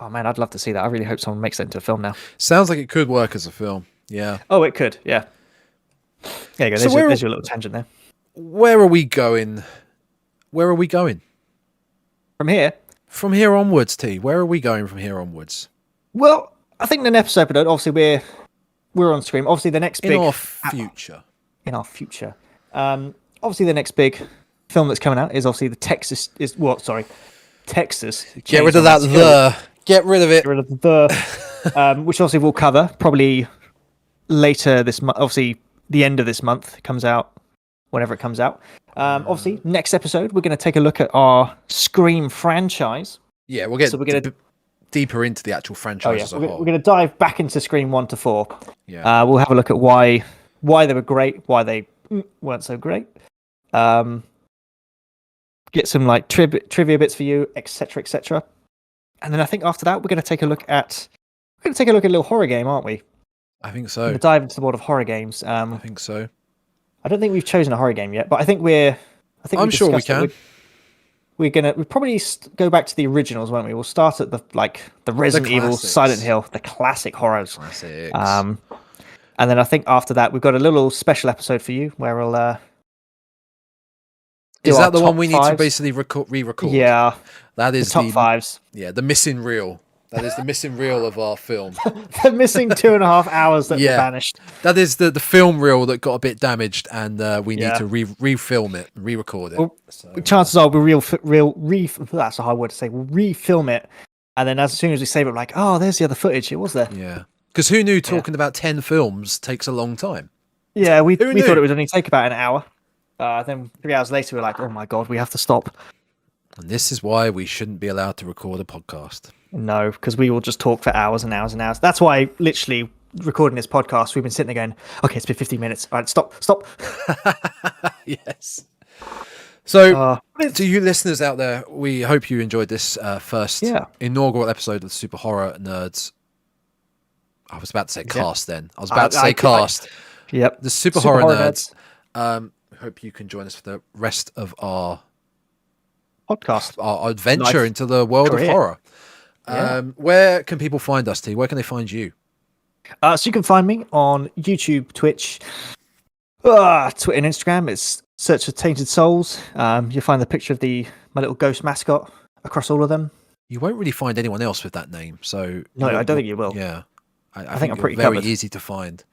man, I'd love to see that. I really hope someone makes that into a film now. Sounds like it could work as a film. Yeah. Oh, it could. Yeah. There you go. There's your little tangent there. Where are we going? From here? From here onwards, T. Where are we going from here onwards? Well, I think the next episode, obviously we're on Scream. Obviously the next big... In our future. Obviously the next big film that's coming out is obviously the Texas... Texas. Get rid of that the. Get rid of it. Get rid of the. Which obviously we'll cover probably later this month. Obviously the end of this month comes out. Whenever it comes out. Obviously, next episode, we're going to take a look at our Scream franchise. Yeah, we'll get deeper into the actual franchise as a whole. We're going to dive back into Scream 1 to 4. Yeah. We'll have a look at why they were great, why they weren't so great. Get some like trivia bits for you, etc., etc. And then I think after that we're going to take a look at a little horror game, aren't we? I think We're so. going to dive into the world of horror games. I think so. I don't think we've chosen a horror game yet, but I think I'm sure we can. We'll probably go back to the originals, won't we? We'll start at the Resident Evil, Silent Hill, the classic horrors. Classics. And then I think after that we've got a little special episode for you where we'll. Is that the one we need to basically re-record? Yeah, that is the top fives. Yeah, the missing reel. That is the missing reel of our film. The missing 2.5 hours that were vanished. That is the film reel that got a bit damaged, and we need to re-film it, re-record it. Well, chances are that's a hard word to say. We'll re-film it, and then as soon as we save it, we're like, oh, there's the other footage. It was there. Yeah, because who knew talking about 10 films takes a long time? Yeah, we thought it would only take about an hour. Then 3 hours later, we're like, oh my God, we have to stop. And this is why we shouldn't be allowed to record a podcast. No, because we will just talk for hours and hours and hours. That's why, literally, recording this podcast, we've been sitting there going, okay, it's been 15 minutes. All right, stop. Yes. So, to you listeners out there, we hope you enjoyed this first inaugural episode of Super Horror Nerds. I was about to say cast then. I was about to say cast. Yep. The Super Horror Nerds. Hope you can join us for the rest of our podcast, our adventure into the world of horror. Where can people find us, T? Where can they find you? So you can find me on YouTube, Twitch, Twitter and Instagram. It's search for Tainted Souls. You'll find the picture of my little ghost mascot across all of them. You won't really find anyone else with that name, so no, I don't think you will. Yeah, I think I'm pretty very covered. easy to find.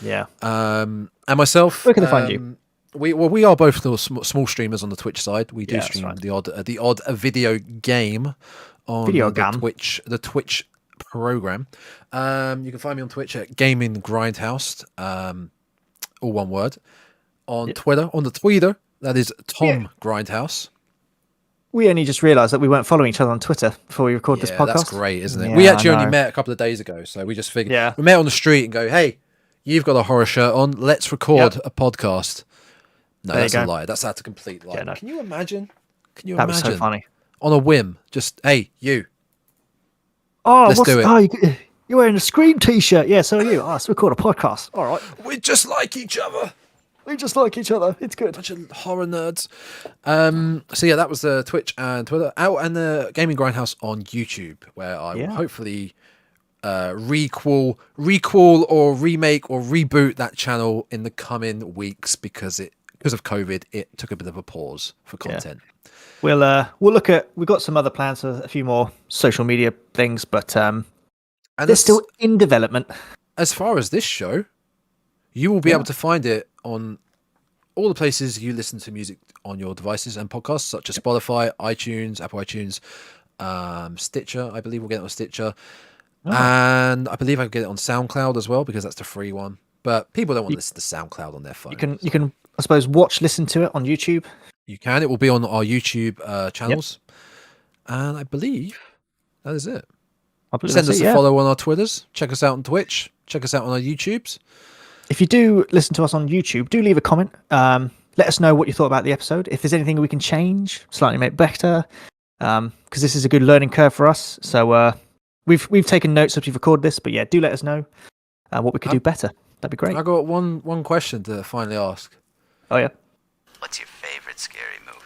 Yeah. And myself, where can they find you? We are both little small streamers on the Twitch side. We do stream the odd video game on the Twitch program. You can find me on Twitch at Gaming Grindhouse, all one word. On Twitter, that is Tom Grindhouse. We only just realised that we weren't following each other on Twitter before we record this podcast. That's great, isn't it? Yeah, we actually only met a couple of days ago, so we just figured we met on the street and go, hey, you've got a horror shirt on, let's record a podcast. No, that's a lie. That's a complete lie. Yeah, no. Can you imagine? That was so funny. On a whim, just, hey, you. Oh, let's do it. Oh, you're wearing a Scream t-shirt. Yeah, so are you. Oh, let's record a podcast. All right. We just like each other. It's good. Bunch of horror nerds. So yeah, that was the Twitch and Twitter. And the Gaming Grindhouse on YouTube, where I will hopefully recall or remake or reboot that channel in the coming weeks because of COVID, it took a bit of a pause for content. Yeah. We'll look at. We've got some other plans for a few more social media things, but and they're still in development. As far as this show, you will be able to find it on all the places you listen to music on your devices and podcasts, such as Spotify, iTunes, Apple iTunes, Stitcher. I believe we'll get it on Stitcher. And I believe I can get it on SoundCloud as well because that's the free one. But people don't want to listen to SoundCloud on their phone. You can, I suppose, listen to it on YouTube. You can. It will be on our YouTube channels. And I believe that is it. Send us a follow on our Twitters. Check us out on Twitch. Check us out on our YouTubes. If you do listen to us on YouTube, do leave a comment. Let us know what you thought about the episode. If there's anything we can change, slightly make better, because this is a good learning curve for us. So we've taken notes as we've recorded this, but do let us know what we could do better. That'd be great. I got one question to finally ask. Oh yeah. What's your favorite scary movie?